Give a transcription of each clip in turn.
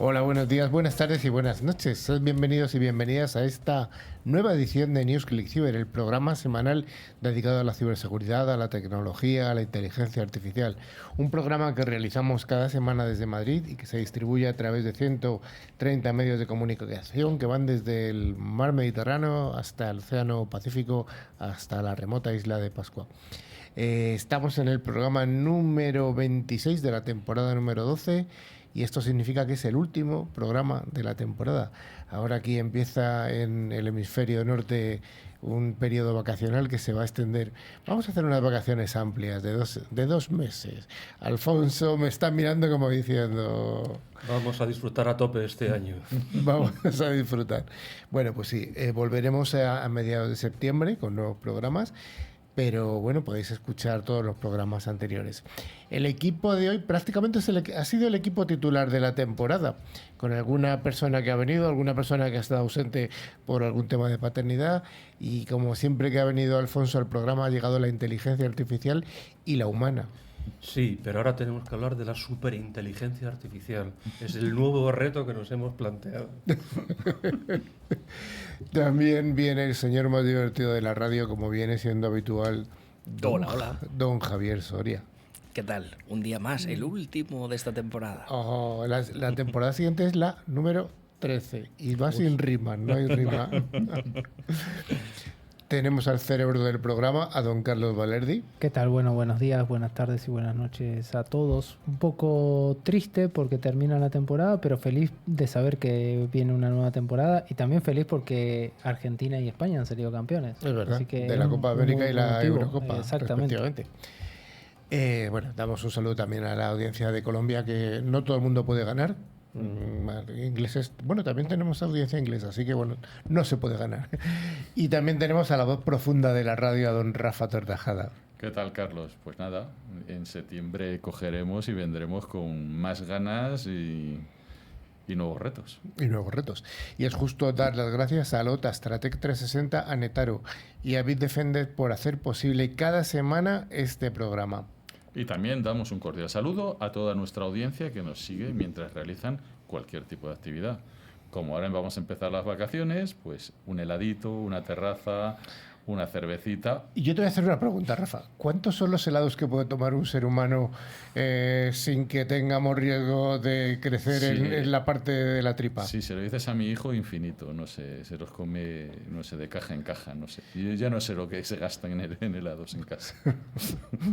Hola, buenos días, buenas tardes y buenas noches. Sed bienvenidos y bienvenidas a esta nueva edición de News Click Cyber, el programa semanal dedicado a la ciberseguridad, a la tecnología, a la inteligencia artificial. Un programa que realizamos cada semana desde Madrid y que se distribuye a través de 130 medios de comunicación que van desde el mar Mediterráneo hasta el Océano Pacífico, hasta la remota isla de Pascua. Estamos en el programa número 26 de la temporada número 12 y esto significa que es el último programa de la temporada. Ahora aquí empieza en el hemisferio norte un periodo vacacional que se va a extender. Vamos a hacer unas vacaciones amplias de dos meses. Alfonso me está mirando como diciendo... Vamos a disfrutar a tope este año. Vamos a disfrutar. Bueno, pues sí, volveremos a mediados de septiembre con nuevos programas. Pero bueno, podéis escuchar todos los programas anteriores. El equipo de hoy prácticamente ha sido el equipo titular de la temporada, con alguna persona que ha venido, alguna persona que ha estado ausente por algún tema de paternidad, y como siempre que ha venido Alfonso al programa ha llegado la inteligencia artificial y la humana. Sí, pero ahora tenemos que hablar de la superinteligencia artificial. Es el nuevo reto que nos hemos planteado. También viene el señor más divertido de la radio, como viene siendo habitual, Hola. Don Javier Soria. ¿Qué tal? Un día más, el último de esta temporada. Oh, la temporada siguiente es la número 13 y va sin rima, no hay rima. Tenemos al cerebro del programa, a don Carlos Valerdi. ¿Qué tal? Bueno, buenos días, buenas tardes y buenas noches a todos. Un poco triste porque termina la temporada, pero feliz de saber que viene una nueva temporada y también feliz porque Argentina y España han salido campeones. Es verdad, así que de la Copa América y la motivo. Eurocopa, Exactamente. respectivamente. Bueno, damos un saludo también a la audiencia de Colombia, que no todo el mundo puede ganar. Ingleses, bueno, también tenemos audiencia inglesa, así que bueno, no se puede ganar. Y también tenemos a la voz profunda de la radio, a don Rafa Tortajada. ¿Qué tal, Carlos? Pues nada, en septiembre cogeremos y vendremos con más ganas y nuevos retos. Y nuevos retos. Y es justo dar las gracias a Lota, Stratec 360, a Netaro y a Bitdefender por hacer posible cada semana este programa. Y también damos un cordial saludo a toda nuestra audiencia que nos sigue mientras realizan cualquier tipo de actividad. Como ahora vamos a empezar las vacaciones, pues un heladito, una terraza, una cervecita. Y yo te voy a hacer una pregunta, Rafa. ¿Cuántos son los helados que puede tomar un ser humano sin que tengamos riesgo de crecer en la parte de la tripa? Sí, se lo dices a mi hijo, infinito. No sé, se los come, no sé, de caja en caja, no sé. Y ya no sé lo que se gastan en helados en casa.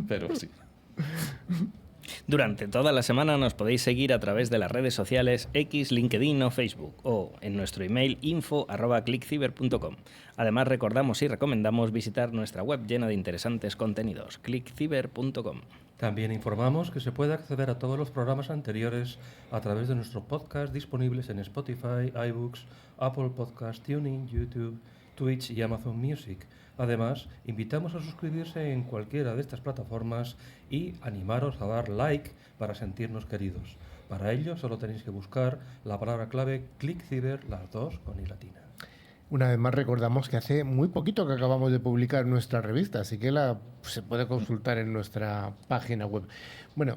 Pero sí. Durante toda la semana nos podéis seguir a través de las redes sociales X, LinkedIn o Facebook o en nuestro email info@clickciber.com. Además recordamos y recomendamos visitar nuestra web llena de interesantes contenidos, clickciber.com. También informamos que se puede acceder a todos los programas anteriores a través de nuestro podcast disponibles en Spotify, iBooks, Apple Podcasts, TuneIn, YouTube, Twitch y Amazon Music. Además, invitamos a suscribirse en cualquiera de estas plataformas y animaros a dar like para sentirnos queridos. Para ello, solo tenéis que buscar la palabra clave ClickCiber, las dos con i latina. Una vez más recordamos que hace muy poquito que acabamos de publicar nuestra revista, así que se puede consultar en nuestra página web. Bueno,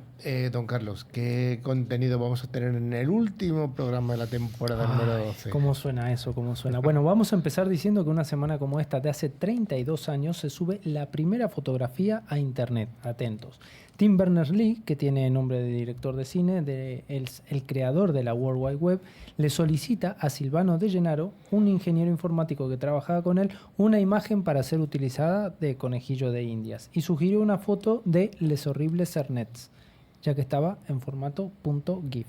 don Carlos, ¿qué contenido vamos a tener en el último programa de la temporada número 12? ¿Cómo suena eso? ¿Cómo suena? Bueno, vamos a empezar diciendo que una semana como esta de hace 32 años se sube la primera fotografía a Internet. Atentos. Tim Berners-Lee, que tiene nombre de director de cine, el creador de la World Wide Web, le solicita a Silvano De Gennaro, un ingeniero informático que trabajaba con él, una imagen para ser utilizada de conejillo de Indias y sugirió una foto de Les Horribles Cernets, ya que estaba en formato .gif,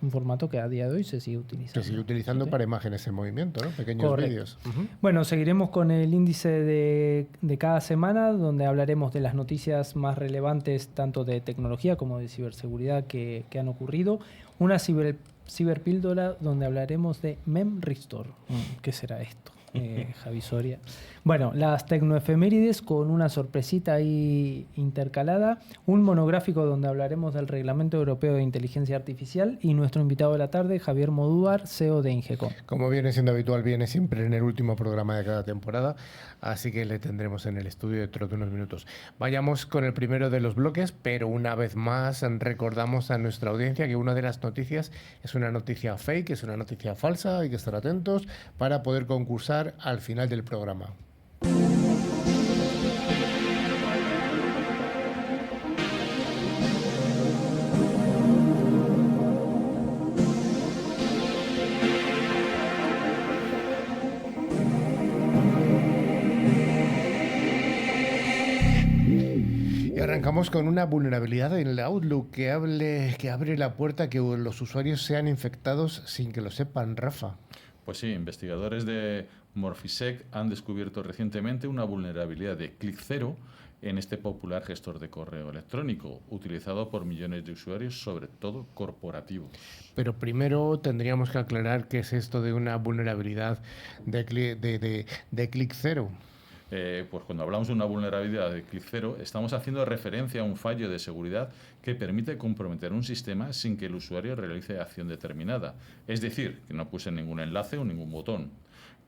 un formato que a día de hoy se sigue utilizando. Se sigue utilizando para imágenes en movimiento, ¿no? Pequeños Correcto. vídeos. Bueno, seguiremos con el índice de cada semana, donde hablaremos de las noticias más relevantes, tanto de tecnología como de ciberseguridad que han ocurrido. Una ciberpíldora donde hablaremos de MemRestore. ¿Qué será esto? Javi Soria. Bueno, las tecnoefemérides con una sorpresita ahí intercalada, un monográfico donde hablaremos del Reglamento Europeo de Inteligencia Artificial y nuestro invitado de la tarde, Javier Modúvar, CEO de Ingecom. Como viene siendo habitual, viene siempre en el último programa de cada temporada, así que le tendremos en el estudio dentro de unos minutos. Vayamos con el primero de los bloques, pero una vez más recordamos a nuestra audiencia que una de las noticias es una noticia fake, es una noticia falsa, hay que estar atentos para poder concursar al final del programa. Y arrancamos con una vulnerabilidad en el Outlook que abre la puerta a que los usuarios sean infectados sin que lo sepan, Rafa. Pues sí, investigadores de Morphisec han descubierto recientemente una vulnerabilidad de ClickZero en este popular gestor de correo electrónico, utilizado por millones de usuarios, sobre todo corporativos. Pero primero tendríamos que aclarar qué es esto de una vulnerabilidad de ClickZero. Pues cuando hablamos de una vulnerabilidad de ClickZero, estamos haciendo referencia a un fallo de seguridad que permite comprometer un sistema sin que el usuario realice acción determinada. Es decir, que no puse ningún enlace o ningún botón.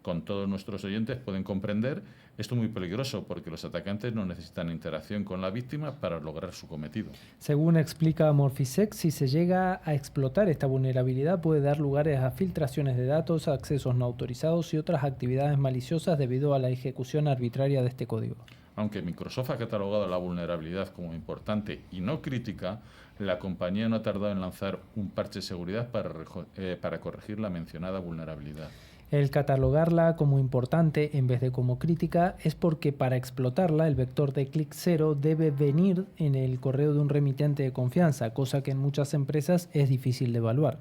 Con todos nuestros oyentes pueden comprender esto muy peligroso porque los atacantes no necesitan interacción con la víctima para lograr su cometido. Según explica Morphisec, si se llega a explotar esta vulnerabilidad puede dar lugar a filtraciones de datos, accesos no autorizados y otras actividades maliciosas debido a la ejecución arbitraria de este código. Aunque Microsoft ha catalogado la vulnerabilidad como importante y no crítica, la compañía no ha tardado en lanzar un parche de seguridad para corregir la mencionada vulnerabilidad. El catalogarla como importante en vez de como crítica es porque para explotarla el vector de ClickZero debe venir en el correo de un remitente de confianza, cosa que en muchas empresas es difícil de evaluar.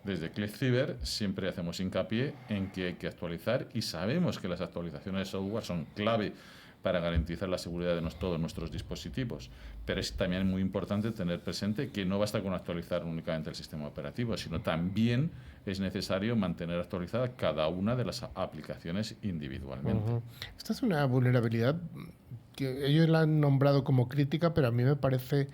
Desde ClickCyber siempre hacemos hincapié en que hay que actualizar y sabemos que las actualizaciones de software son clave para garantizar la seguridad de todos nuestros dispositivos. Pero es también muy importante tener presente que no basta con actualizar únicamente el sistema operativo, sino también es necesario mantener actualizada cada una de las aplicaciones individualmente. Esta es una vulnerabilidad que ellos la han nombrado como crítica, pero a mí me parece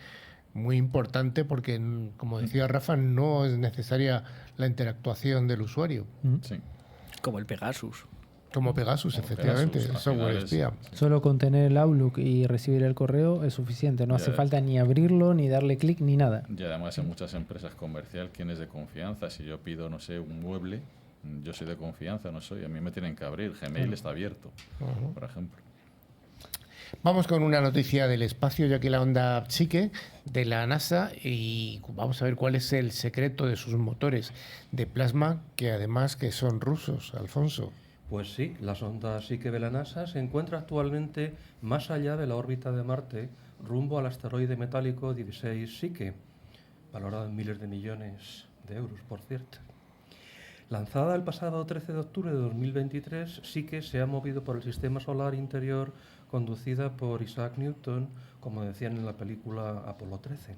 muy importante porque, como decía Rafa, no es necesaria la interactuación del usuario. Sí. Como el Pegasus. Como Pegasus, efectivamente, Pegasus, el software al espía. final Solo con tener el Outlook y recibir el correo es suficiente, no hace Ya. falta ni abrirlo, ni darle clic, ni nada. Y además en muchas empresas comerciales, ¿quién es de confianza? Si yo pido, no sé, un mueble, yo soy de confianza, no soy, a mí me tienen que abrir, Gmail está abierto, por ejemplo. Vamos con una noticia del espacio, ya que la onda Psyche de la NASA, y vamos a ver cuál es el secreto de sus motores de plasma, que además que son rusos, Alfonso. Pues sí, la sonda Psyche de la NASA se encuentra actualmente más allá de la órbita de Marte, rumbo al asteroide metálico 16 Psyche, valorado en miles de millones de euros, por cierto. Lanzada el pasado 13 de octubre de 2023, Psyche se ha movido por el sistema solar interior conducida por Isaac Newton, como decían en la película Apolo 13.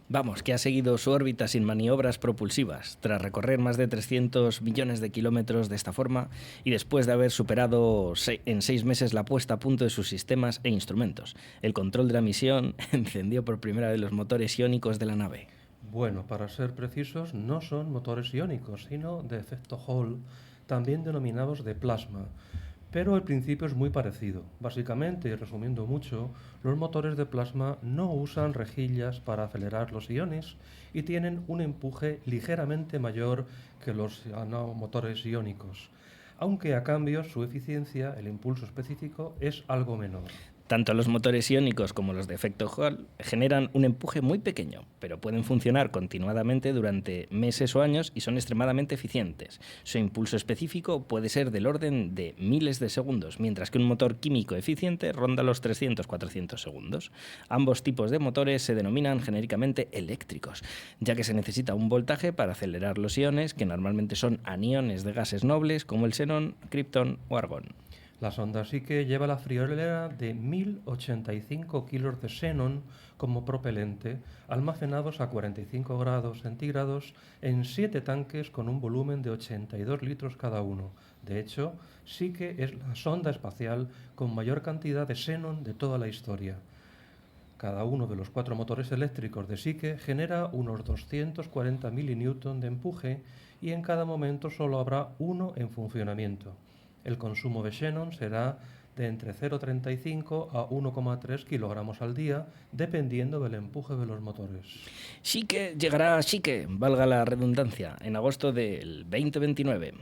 Vamos, que ha seguido su órbita sin maniobras propulsivas, tras recorrer más de 300 millones de kilómetros de esta forma y después de haber superado en 6 meses la puesta a punto de sus sistemas e instrumentos. El control de la misión encendió por primera vez los motores iónicos de la nave. Bueno, para ser precisos, no son motores iónicos, sino de efecto Hall, también denominados de plasma. Pero el principio es muy parecido. Básicamente, y resumiendo mucho, los motores de plasma no usan rejillas para acelerar los iones y tienen un empuje ligeramente mayor que los motores iónicos, aunque a cambio su eficiencia, el impulso específico, es algo menor. Tanto los motores iónicos como los de efecto Hall generan un empuje muy pequeño, pero pueden funcionar continuadamente durante meses o años y son extremadamente eficientes. Su impulso específico puede ser del orden de miles de segundos, mientras que un motor químico eficiente ronda los 300-400 segundos. Ambos tipos de motores se denominan genéricamente eléctricos, ya que se necesita un voltaje para acelerar los iones, que normalmente son aniones de gases nobles como el xenón, kriptón o argón. La sonda Psyche lleva la friolera de 1085 kilos de xenón como propelente, almacenados a 45 grados centígrados en 7 tanques con un volumen de 82 litros cada uno. De hecho, Psyche es la sonda espacial con mayor cantidad de xenón de toda la historia. Cada uno de los 4 motores eléctricos de Psyche genera unos 240 mN de empuje y en cada momento solo habrá uno en funcionamiento. El consumo de xenón será de entre 0,35 a 1,3 kilogramos al día, dependiendo del empuje de los motores. Psyche llegará a Psyche, valga la redundancia, en agosto del 2029,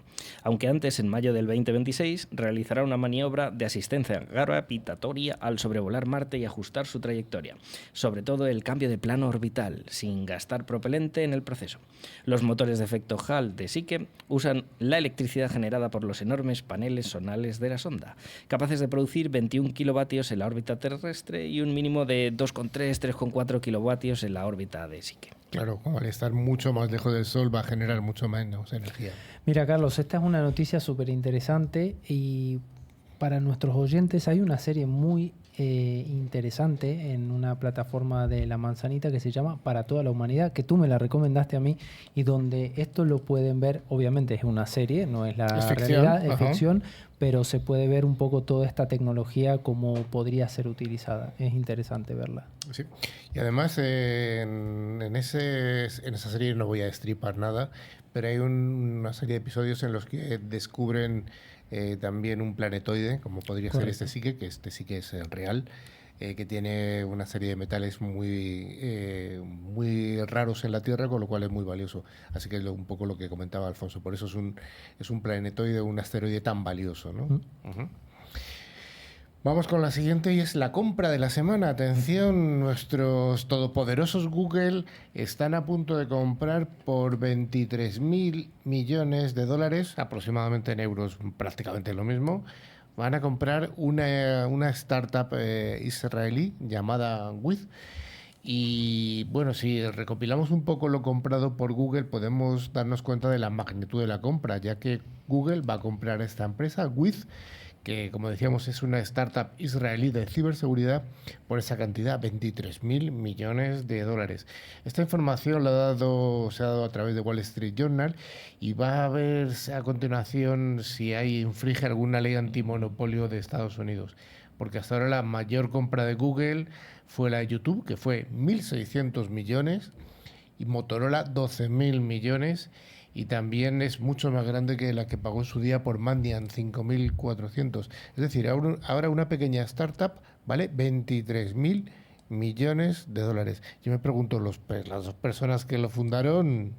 aunque antes, en mayo del 2026, realizará una maniobra de asistencia gravitatoria al sobrevolar Marte y ajustar su trayectoria, sobre todo el cambio de plano orbital, sin gastar propelente en el proceso. Los motores de efecto Hall de Psyche usan la electricidad generada por los enormes paneles sonales de la sonda, capaces de producir 21 kilovatios en la órbita terrestre y un mínimo de 2,3-3,4 kilovatios en la órbita de Psyche. Claro, al estar mucho más lejos del Sol va a generar mucho menos energía. Mira, Carlos, esta es una noticia súper interesante y para nuestros oyentes hay una serie muy interesante en una plataforma de La Manzanita que se llama Para toda la humanidad, que tú me la recomendaste a mí y donde esto lo pueden ver, obviamente es una serie, no es la realidad, es ficción, pero se puede ver un poco toda esta tecnología como podría ser utilizada. Es interesante verla. Sí, y además en esa serie no voy a destripar nada, pero hay una serie de episodios en los que descubren también un planetoide, como podría ser este Psyche, que este sí que es el real, que tiene una serie de metales muy raros en la Tierra, con lo cual es muy valioso. Así que es un poco lo que comentaba Alfonso, por eso es un planetoide, un asteroide tan valioso, ¿no? Uh-huh. Vamos con la siguiente y es la compra de la semana. Atención, nuestros todopoderosos Google están a punto de comprar por 23.000 millones de dólares, aproximadamente en euros, prácticamente lo mismo. Van a comprar una startup israelí llamada Wiz. Y bueno, si recopilamos un poco lo comprado por Google, podemos darnos cuenta de la magnitud de la compra, ya que Google va a comprar esta empresa, Wiz, que como decíamos es una startup israelí de ciberseguridad, por esa cantidad, 23.000 millones de dólares. Esta información se ha dado a través de Wall Street Journal y va a verse a continuación si infringe alguna ley antimonopolio de Estados Unidos. Porque hasta ahora la mayor compra de Google fue la de YouTube, que fue 1.600 millones, y Motorola 12.000 millones, y también es mucho más grande que la que pagó en su día por Mandiant, 5.400. Es decir, ahora una pequeña startup vale 23.000 millones de dólares. Yo me pregunto, las dos personas que lo fundaron...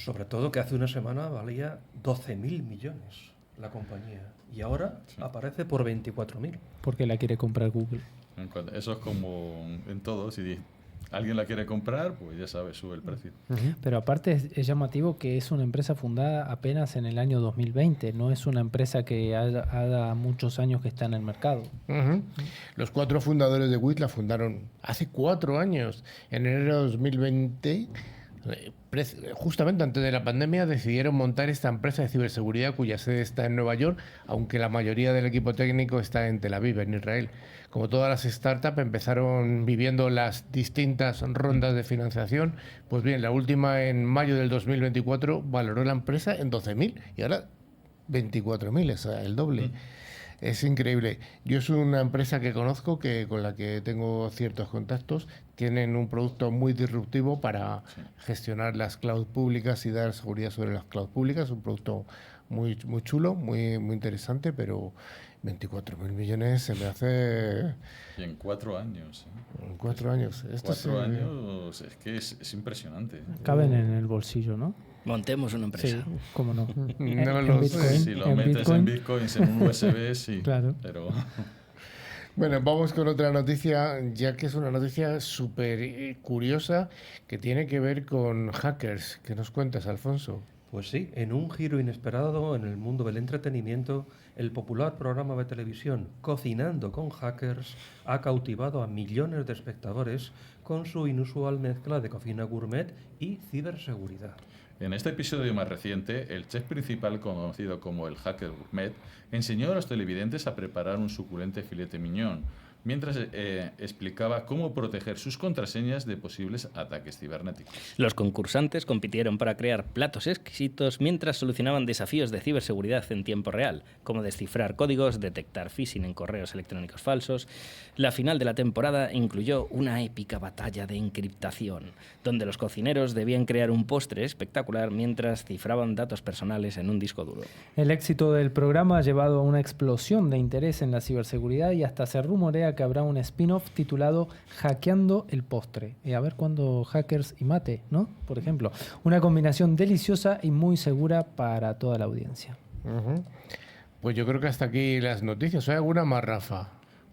Sobre todo que hace una semana valía 12.000 millones la compañía y ahora aparece por 24.000. Porque la quiere comprar Google. Eso es como en todo, si alguien la quiere comprar, pues ya sabes, sube el precio. Pero aparte es llamativo que es una empresa fundada apenas en el año 2020, no es una empresa que haga muchos años que está en el mercado. Los 4 fundadores de Wiz la fundaron hace 4 años, en enero de 2020. Justamente antes de la pandemia decidieron montar esta empresa de ciberseguridad cuya sede está en Nueva York, aunque la mayoría del equipo técnico está en Tel Aviv, en Israel. Como todas las startups empezaron viviendo las distintas rondas de financiación, pues bien, la última en mayo del 2024 valoró la empresa en 12.000 y ahora 24.000, es el doble. Es increíble. Yo es una empresa que conozco, con la que tengo ciertos contactos. Tienen un producto muy disruptivo para gestionar las cloud públicas y dar seguridad sobre las cloud públicas. Un producto muy, muy chulo, muy interesante, pero 24.000 millones se me hace... Y en 4 años. En 4 años. 4 años, es que es impresionante. Caben en el bolsillo, ¿no? Montemos una empresa. Sí, cómo no. No lo sé. Si lo metes en bitcoins, en un USB, sí. Claro. Pero... Bueno, vamos con otra noticia, ya que es una noticia súper curiosa que tiene que ver con hackers. ¿Qué nos cuentas, Alfonso? Pues sí, en un giro inesperado en el mundo del entretenimiento, el popular programa de televisión Cocinando con Hackers ha cautivado a millones de espectadores con su inusual mezcla de cocina gourmet y ciberseguridad. En este episodio más reciente, el chef principal, conocido como el Hacker Gourmet, enseñó a los televidentes a preparar un suculente filete mignon, mientras explicaba cómo proteger sus contraseñas de posibles ataques cibernéticos. Los concursantes compitieron para crear platos exquisitos mientras solucionaban desafíos de ciberseguridad en tiempo real, como descifrar códigos, detectar phishing en correos electrónicos falsos. La final de la temporada incluyó una épica batalla de encriptación, donde los cocineros debían crear un postre espectacular mientras cifraban datos personales en un disco duro. El éxito del programa ha llevado a una explosión de interés en la ciberseguridad y hasta se rumorea que habrá un spin-off titulado Hackeando el postre. A ver cuándo hackers y mate, ¿no? Por ejemplo. Una combinación deliciosa y muy segura para toda la audiencia. Pues yo creo que hasta aquí las noticias. ¿Hay alguna más, Rafa?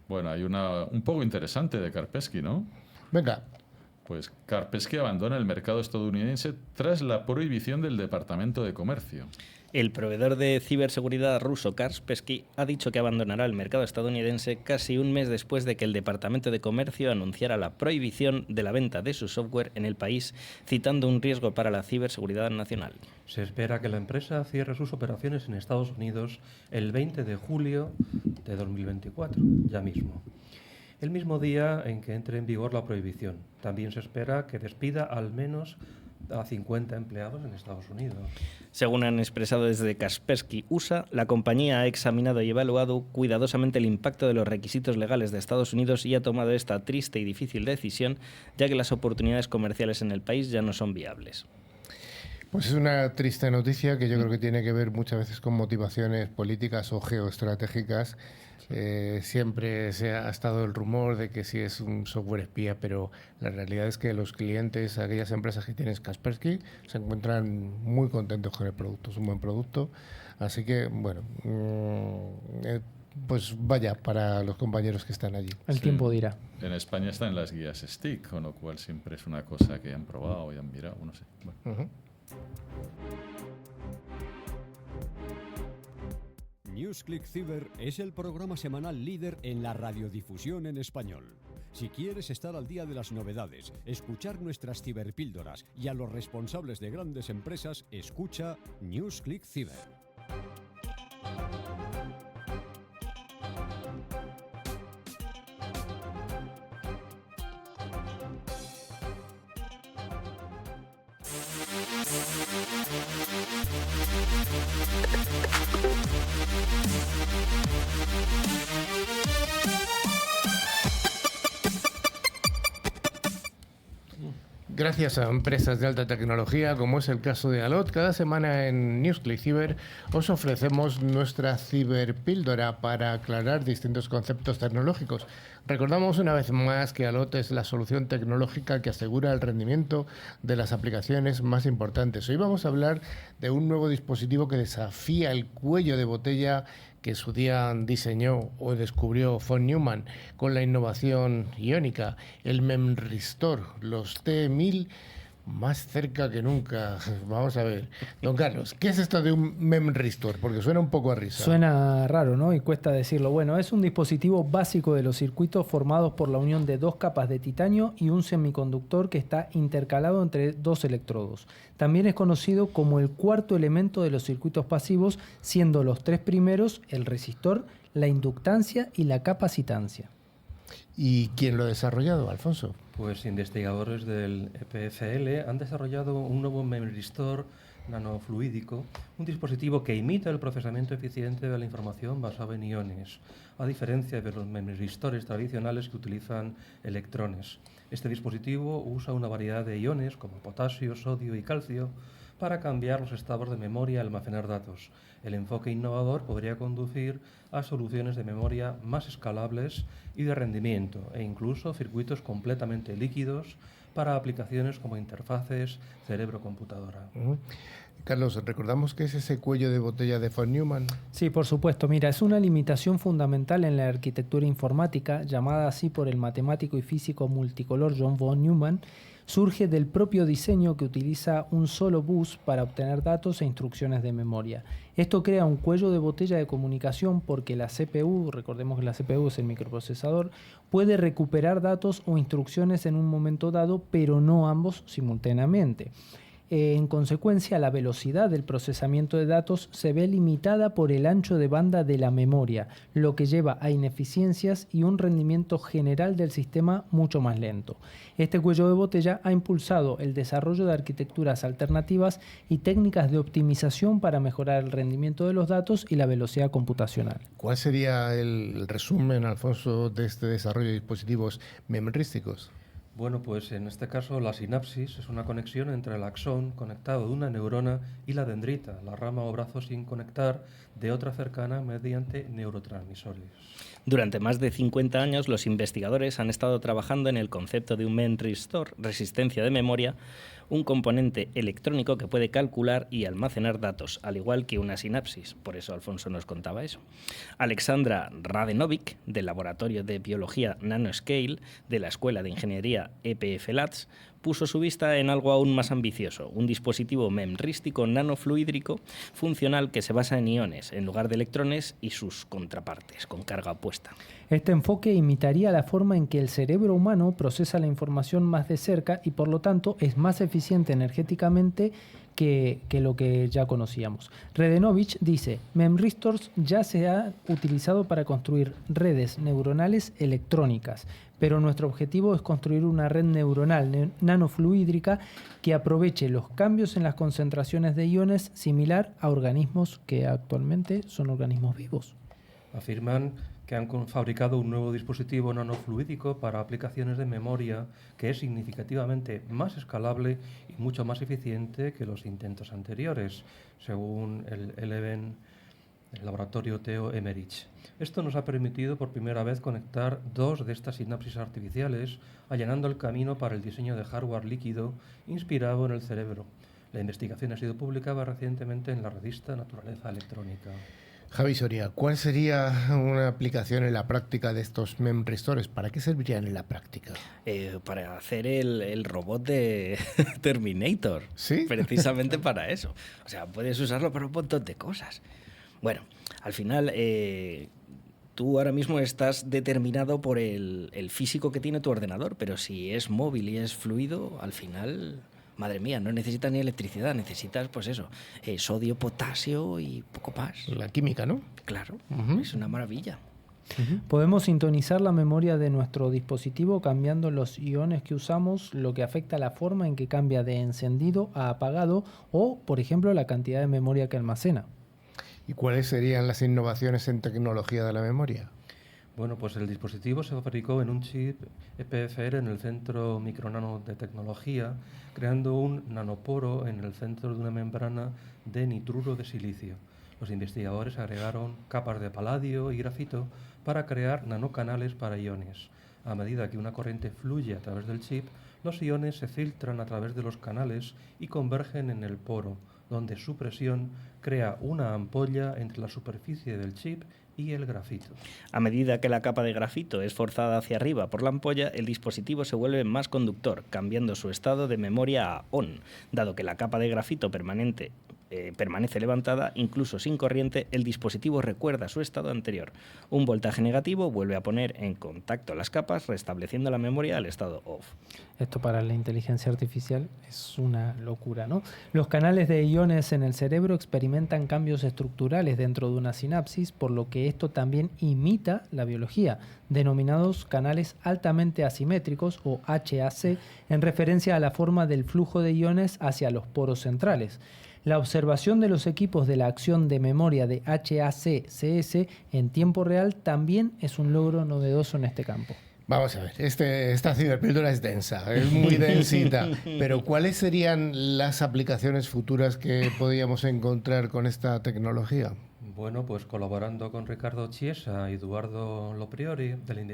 Bueno, hay una un poco interesante de Kaspersky, ¿no? Venga. Pues Kaspersky abandona el mercado estadounidense tras la prohibición del Departamento de Comercio. El proveedor de ciberseguridad ruso Kaspersky ha dicho que abandonará el mercado estadounidense casi un mes después de que el Departamento de Comercio anunciara la prohibición de la venta de su software en el país, citando un riesgo para la ciberseguridad nacional. Se espera que la empresa cierre sus operaciones en Estados Unidos el 20 de julio de 2024, ya mismo. El mismo día en que entre en vigor la prohibición. También se espera que despida al menos a 50 empleados en Estados Unidos. Según han expresado desde Kaspersky USA, la compañía ha examinado y evaluado cuidadosamente el impacto de los requisitos legales de Estados Unidos y ha tomado esta triste y difícil decisión, ya que las oportunidades comerciales en el país ya no son viables. Pues es una triste noticia que yo creo que tiene que ver muchas veces con motivaciones políticas o geoestratégicas. Siempre ha estado el rumor de que sí es un software espía, pero la realidad es que los clientes, aquellas empresas que tienen Kaspersky, se encuentran muy contentos con el producto. Es un buen producto, así que, bueno, pues vaya para los compañeros que están allí. El tiempo dirá. En España están las guías STIC, con lo cual siempre es una cosa que han probado y han mirado, no sé. Bueno. NewsClick Cyber es el programa semanal líder en la radiodifusión en español. Si quieres estar al día de las novedades, escuchar nuestras ciberpíldoras y a los responsables de grandes empresas, escucha NewsClick Cyber. Gracias a empresas de alta tecnología, como es el caso de Allot, cada semana en NewsClick Cyber os ofrecemos nuestra ciberpíldora para aclarar distintos conceptos tecnológicos. Recordamos una vez más que Allot es la solución tecnológica que asegura el rendimiento de las aplicaciones más importantes. Hoy vamos a hablar de un nuevo dispositivo que desafía el cuello de botella que en su día diseñó o descubrió von Neumann con la innovación iónica, el Memristor, los T1000 más cerca que nunca. Vamos a ver. Don Carlos, ¿qué es esto de un Memristor? Porque suena un poco a risa. Suena raro, ¿no? Y cuesta decirlo. Bueno, es un dispositivo básico de los circuitos formados por la unión de dos capas de titanio y un semiconductor que está intercalado entre dos electrodos. También es conocido como el cuarto elemento de los circuitos pasivos, siendo los tres primeros el resistor, la inductancia y la capacitancia. ¿Y quién lo ha desarrollado, Alfonso? Pues investigadores del EPFL han desarrollado un nuevo memristor nanofluídico, un dispositivo que imita el procesamiento eficiente de la información basado en iones, a diferencia de los memristores tradicionales que utilizan electrones. Este dispositivo usa una variedad de iones como potasio, sodio y calcio para cambiar los estados de memoria y almacenar datos. El enfoque innovador podría conducir a soluciones de memoria más escalables y de rendimiento, e incluso circuitos completamente líquidos para aplicaciones como interfaces cerebro-computadora. Carlos, recordamos que es ese cuello de botella de von Neumann. Sí, por supuesto. Mira, es una limitación fundamental en la arquitectura informática, llamada así por el matemático y físico multicolor John von Neumann. Surge del propio diseño que utiliza un solo bus para obtener datos e instrucciones de memoria. Esto crea un cuello de botella de comunicación porque la CPU, recordemos que la CPU es el microprocesador, puede recuperar datos o instrucciones en un momento dado, pero no ambos simultáneamente. En consecuencia, la velocidad del procesamiento de datos se ve limitada por el ancho de banda de la memoria, lo que lleva a ineficiencias y un rendimiento general del sistema mucho más lento. Este cuello de botella ha impulsado el desarrollo de arquitecturas alternativas y técnicas de optimización para mejorar el rendimiento de los datos y la velocidad computacional. ¿Cuál sería el resumen, Alfonso, de este desarrollo de dispositivos memrísticos? Bueno, pues en este caso la sinapsis es una conexión entre el axón conectado de una neurona y la dendrita, la rama o brazo sin conectar de otra cercana mediante neurotransmisores. Durante más de 50 años, los investigadores han estado trabajando en el concepto de un memory store, resistencia de memoria, un componente electrónico que puede calcular y almacenar datos, al igual que una sinapsis. Por eso Alfonso nos contaba eso. Alexandra Radenovic, del Laboratorio de Biología Nanoscale de la Escuela de Ingeniería EPF Labs, puso su vista en algo aún más ambicioso, un dispositivo memrístico nanofluídrico funcional que se basa en iones en lugar de electrones y sus contrapartes, con carga opuesta. Este enfoque imitaría la forma en que el cerebro humano procesa la información más de cerca y por lo tanto es más eficiente energéticamente que lo que ya conocíamos. Radenovic dice, memristors ya se ha utilizado para construir redes neuronales electrónicas, pero nuestro objetivo es construir una red neuronal nanofluídrica que aproveche los cambios en las concentraciones de iones similar a organismos que actualmente son organismos vivos. Afirman que han fabricado un nuevo dispositivo nanofluídico para aplicaciones de memoria que es significativamente más escalable y mucho más eficiente que los intentos anteriores, según el laboratorio Theo Emmerich. Esto nos ha permitido por primera vez conectar dos de estas sinapsis artificiales, allanando el camino para el diseño de hardware líquido inspirado en el cerebro. La investigación ha sido publicada recientemente en la revista Naturaleza Electrónica. Javi Soria, ¿cuál sería una aplicación en la práctica de estos memristores? ¿Para qué servirían en la práctica? Para hacer el robot de Terminator. ¿Sí? Precisamente para eso. O sea, puedes usarlo para un montón de cosas. Bueno, al final tú ahora mismo estás determinado por el físico que tiene tu ordenador, pero si es móvil y es fluido, al final... Madre mía, no necesitas ni electricidad, necesitas, pues eso, sodio, potasio y poco más. La química, ¿no? Claro, es una maravilla. Podemos sintonizar la memoria de nuestro dispositivo cambiando los iones que usamos, lo que afecta la forma en que cambia de encendido a apagado o, por ejemplo, la cantidad de memoria que almacena. ¿Y cuáles serían las innovaciones en tecnología de la memoria? Bueno, pues el dispositivo se fabricó en un chip EPFR en el Centro Micronano de Tecnología, creando un nanoporo en el centro de una membrana de nitruro de silicio. Los investigadores agregaron capas de paladio y grafito para crear nanocanales para iones. A medida que una corriente fluye a través del chip, los iones se filtran a través de los canales y convergen en el poro, donde su presión crea una ampolla entre la superficie del chip y el grafito. A medida que la capa de grafito es forzada hacia arriba por la ampolla, el dispositivo se vuelve más conductor, cambiando su estado de memoria a on. Dado que la capa de grafito permanece levantada, incluso sin corriente, el dispositivo recuerda su estado anterior. Un voltaje negativo vuelve a poner en contacto las capas, restableciendo la memoria al estado off. Esto para la inteligencia artificial es una locura, ¿no? Los canales de iones en el cerebro experimentan cambios estructurales dentro de una sinapsis, por lo que esto también imita la biología, denominados canales altamente asimétricos o HAC, en referencia a la forma del flujo de iones hacia los poros centrales. La observación de los equipos de la acción de memoria de HAC-CS en tiempo real también es un logro novedoso en este campo. Vamos a ver, esta ciberpíldora es densa, es muy densita, pero ¿cuáles serían las aplicaciones futuras que podríamos encontrar con esta tecnología? Bueno, pues colaborando con Ricardo Chiesa y Eduardo Lopriori del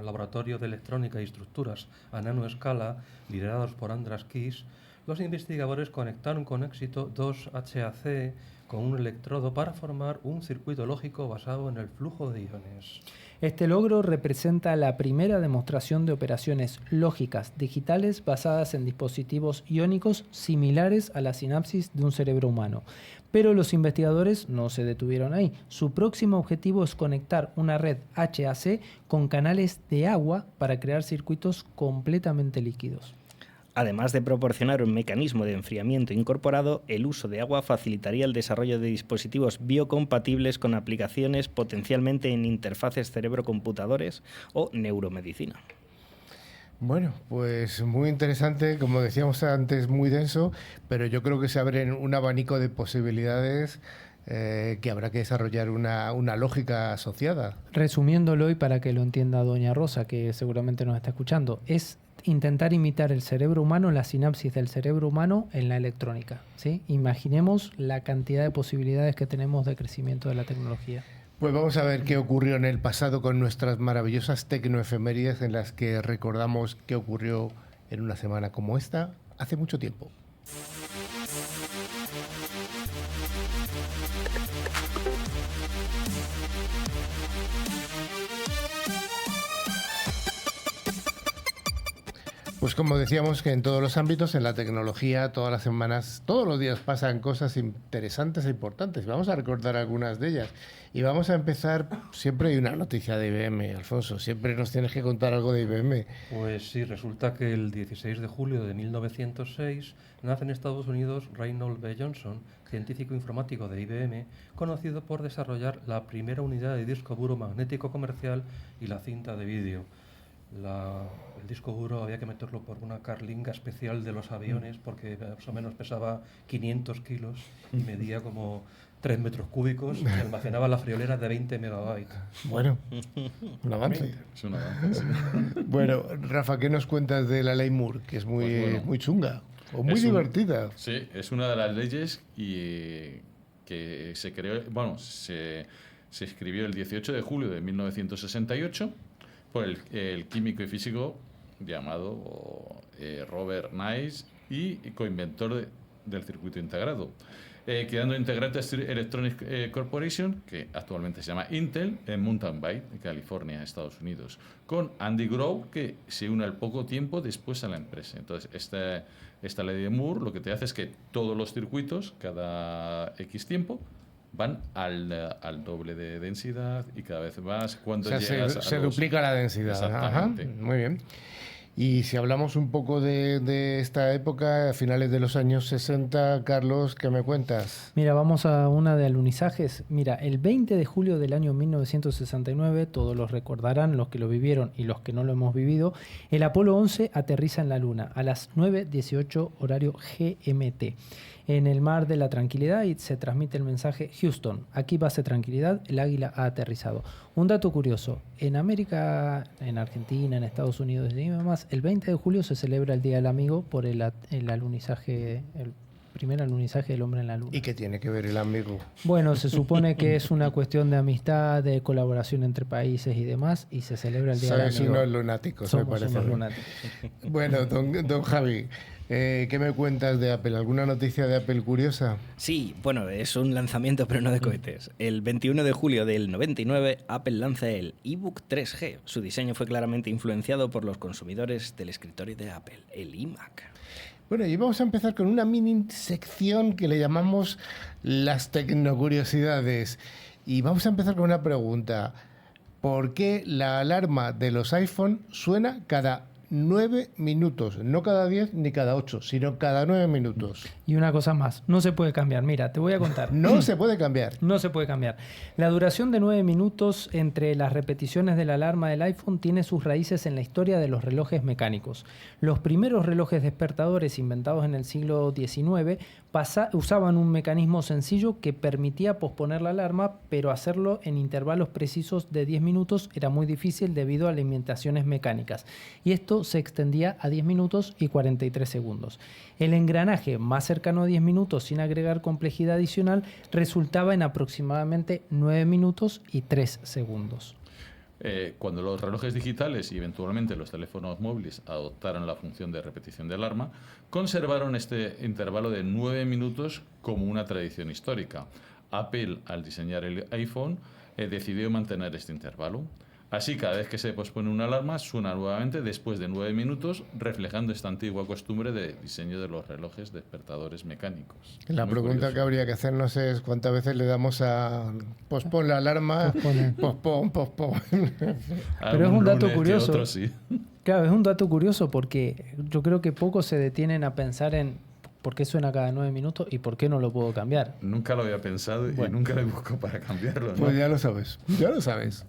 Laboratorio de Electrónica y Estructuras a nanoescala, liderados por Andras Kiss, los investigadores conectaron con éxito dos HAC con un electrodo para formar un circuito lógico basado en el flujo de iones. Este logro representa la primera demostración de operaciones lógicas digitales basadas en dispositivos iónicos similares a la sinapsis de un cerebro humano. Pero los investigadores no se detuvieron ahí. Su próximo objetivo es conectar una red HAC con canales de agua para crear circuitos completamente líquidos. Además de proporcionar un mecanismo de enfriamiento incorporado, el uso de agua facilitaría el desarrollo de dispositivos biocompatibles con aplicaciones potencialmente en interfaces cerebro-computadores o neuromedicina. Bueno, pues muy interesante, como decíamos antes, muy denso, pero yo creo que se abre un abanico de posibilidades que habrá que desarrollar una lógica asociada. Resumiéndolo y para que lo entienda doña Rosa, que seguramente nos está escuchando, es intentar imitar el cerebro humano, la sinapsis del cerebro humano en la electrónica, ¿sí? Imaginemos la cantidad de posibilidades que tenemos de crecimiento de la tecnología. Pues vamos a ver qué ocurrió en el pasado con nuestras maravillosas tecnoefemérides en las que recordamos qué ocurrió en una semana como esta hace mucho tiempo. Pues como decíamos que en todos los ámbitos, en la tecnología, todas las semanas, todos los días pasan cosas interesantes e importantes. Vamos a recordar algunas de ellas. Y vamos a empezar, siempre hay una noticia de IBM, Alfonso, siempre nos tienes que contar algo de IBM. Pues sí, resulta que el 16 de julio de 1906 nace en Estados Unidos Reynold B. Johnson, científico informático de IBM, conocido por desarrollar la primera unidad de disco duro magnético comercial y la cinta de vídeo. El disco duro había que meterlo por una carlinga especial de los aviones porque más o menos pesaba 500 kilos y medía como 3 metros cúbicos y almacenaba la friolera de 20 megabytes. Bueno, un avance. Es un avance, sí. Bueno, Rafa, ¿qué nos cuentas de la ley Moore? Que es muy, Pues bueno, muy chunga o muy divertida. Sí, es una de las leyes que se creó, bueno, se escribió el 18 de julio de 1968 por el químico y físico llamado Robert Nice y coinventor del circuito integrado. Quedando integrante Electronic Corporation, que actualmente se llama Intel, en Mountain Valley, California, Estados Unidos, con Andy Grove, que se une al poco tiempo después a la empresa. Entonces, esta ley de Moore lo que te hace es que todos los circuitos, cada X tiempo, van al doble de densidad y cada vez más cuando llegas se duplica la densidad. Exactamente. Ajá, muy bien. Y si hablamos un poco de esta época, a finales de los años 60, Carlos, ¿qué me cuentas? Mira, vamos a una de alunizajes. Mira, el 20 de julio del año 1969, todos los recordarán, los que lo vivieron y los que no lo hemos vivido, el Apolo 11 aterriza en la Luna a las 9:18 horario GMT. En el mar de la tranquilidad y se transmite el mensaje: Houston, aquí base tranquilidad, el Águila ha aterrizado. Un dato curioso, en América, en Argentina, en Estados Unidos y demás, el 20 de julio se celebra el Día del Amigo por el alunizaje, el primer alunizaje del hombre en la Luna. ¿Y qué tiene que ver el amigo? Bueno, se supone que es una cuestión de amistad, de colaboración entre países y demás, y se celebra el Día del Amigo. Sois unos lunáticos, me parece. Somos lunáticos. Bueno, don Javi, ¿qué me cuentas de Apple? ¿Alguna noticia de Apple curiosa? Sí, bueno, es un lanzamiento pero no de cohetes. El 21 de julio del 99, Apple lanza el iBook 3G. Su diseño fue claramente influenciado por los consumidores del escritorio de Apple, el iMac. Bueno, y vamos a empezar con una mini sección que le llamamos las tecnocuriosidades. Y vamos a empezar con una pregunta. ¿Por qué la alarma de los iPhone suena cada 9 minutos? No cada 10 ni cada 8, sino cada 9 minutos. Y una cosa más, no se puede cambiar. Mira, te voy a contar. No se puede cambiar. No se puede cambiar. La duración de 9 minutos entre las repeticiones de la alarma del iPhone tiene sus raíces en la historia de los relojes mecánicos. Los primeros relojes despertadores inventados en el siglo XIX usaban un mecanismo sencillo que permitía posponer la alarma, pero hacerlo en intervalos precisos de 10 minutos era muy difícil debido a limitaciones mecánicas. Y esto se extendía a 10 minutos y 43 segundos. El engranaje más cercano a 10 minutos sin agregar complejidad adicional resultaba en aproximadamente 9 minutos y 3 segundos. Cuando los relojes digitales y eventualmente los teléfonos móviles adoptaron la función de repetición de alarma, conservaron este intervalo de 9 minutos como una tradición histórica. Apple, al diseñar el iPhone, decidió mantener este intervalo. Así, cada vez que se pospone una alarma, suena nuevamente después de 9 minutos, reflejando esta antigua costumbre de diseño de los relojes despertadores mecánicos. La Muy pregunta curioso. que habría que hacernos es cuántas veces le damos a pospon la alarma, pospon. Pero es Algún un dato lunes que curioso. otro sí. Claro, es un dato curioso porque yo creo que pocos se detienen a pensar en por qué suena cada 9 minutos y por qué no lo puedo cambiar. Nunca lo había pensado y Bueno. nunca le busco para cambiarlo, ¿no? Pues ya lo sabes, ya lo sabes.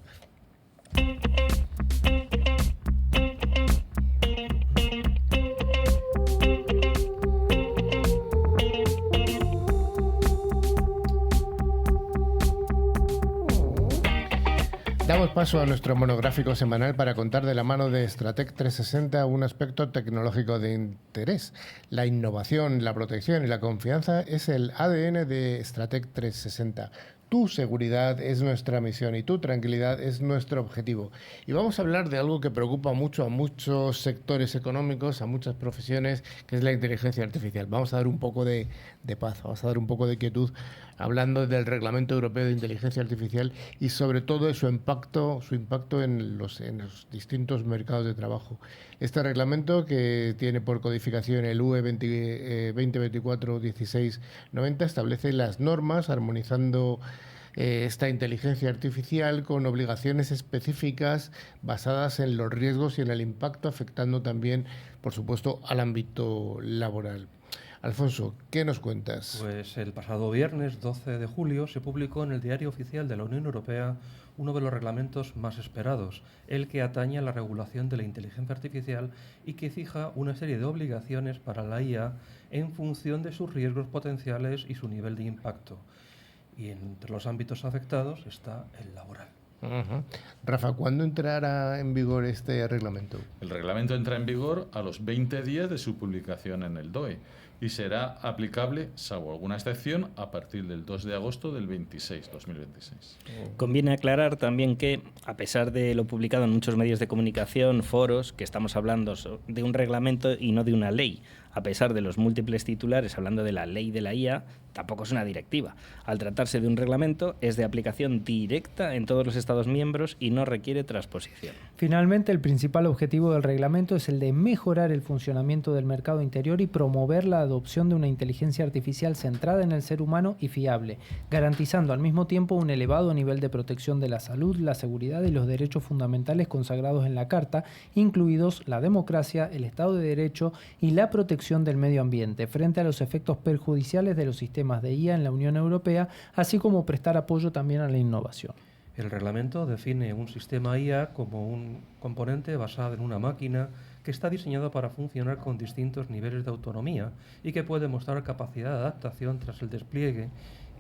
Damos paso a nuestro monográfico semanal para contar de la mano de Stratec 360 un aspecto tecnológico de interés. La innovación, la protección y la confianza es el ADN de Stratec 360. Tu seguridad es nuestra misión y tu tranquilidad es nuestro objetivo. Y vamos a hablar de algo que preocupa mucho a muchos sectores económicos, a muchas profesiones, que es la inteligencia artificial. Vamos a dar un poco de paz, vamos a dar un poco de quietud hablando del Reglamento Europeo de Inteligencia Artificial y sobre todo de su impacto en los distintos mercados de trabajo. Este reglamento, que tiene por codificación el UE 2024-1690, establece las normas armonizando esta inteligencia artificial con obligaciones específicas basadas en los riesgos y en el impacto, afectando también, por supuesto, al ámbito laboral. Alfonso, ¿qué nos cuentas? Pues el pasado viernes 12 de julio se publicó en el Diario Oficial de la Unión Europea uno de los reglamentos más esperados, el que atañe a la regulación de la inteligencia artificial y que fija una serie de obligaciones para la IA en función de sus riesgos potenciales y su nivel de impacto. Y entre los ámbitos afectados está el laboral. Uh-huh. Rafa, ¿cuándo entrará en vigor este reglamento? El reglamento entra en vigor a los 20 días de su publicación en el DOE y será aplicable, salvo alguna excepción, a partir del 2 de agosto del 2026. Conviene aclarar también que, a pesar de lo publicado en muchos medios de comunicación, foros, que estamos hablando de un reglamento y no de una ley. A pesar de los múltiples titulares hablando de la ley de la IA, tampoco es una directiva. Al tratarse de un reglamento, es de aplicación directa en todos los Estados miembros y no requiere transposición. Finalmente, el principal objetivo del reglamento es el de mejorar el funcionamiento del mercado interior y promover la adopción de una inteligencia artificial centrada en el ser humano y fiable, garantizando al mismo tiempo un elevado nivel de protección de la salud, la seguridad y los derechos fundamentales consagrados en la Carta, incluidos la democracia, el Estado de Derecho y la protección del medio ambiente, frente a los efectos perjudiciales de los sistemas de IA en la Unión Europea, así como prestar apoyo también a la innovación. El reglamento define un sistema IA como un componente basado en una máquina que está diseñado para funcionar con distintos niveles de autonomía y que puede mostrar capacidad de adaptación tras el despliegue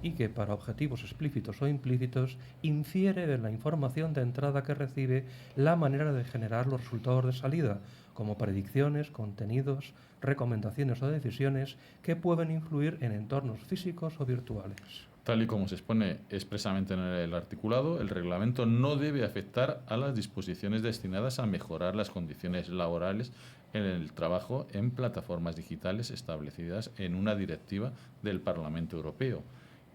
y que, para objetivos explícitos o implícitos, infiere de la información de entrada que recibe la manera de generar los resultados de salida, como predicciones, contenidos, recomendaciones o decisiones que pueden influir en entornos físicos o virtuales. Tal y como se expone expresamente en el articulado, el reglamento no debe afectar a las disposiciones destinadas a mejorar las condiciones laborales en el trabajo en plataformas digitales establecidas en una directiva del Parlamento Europeo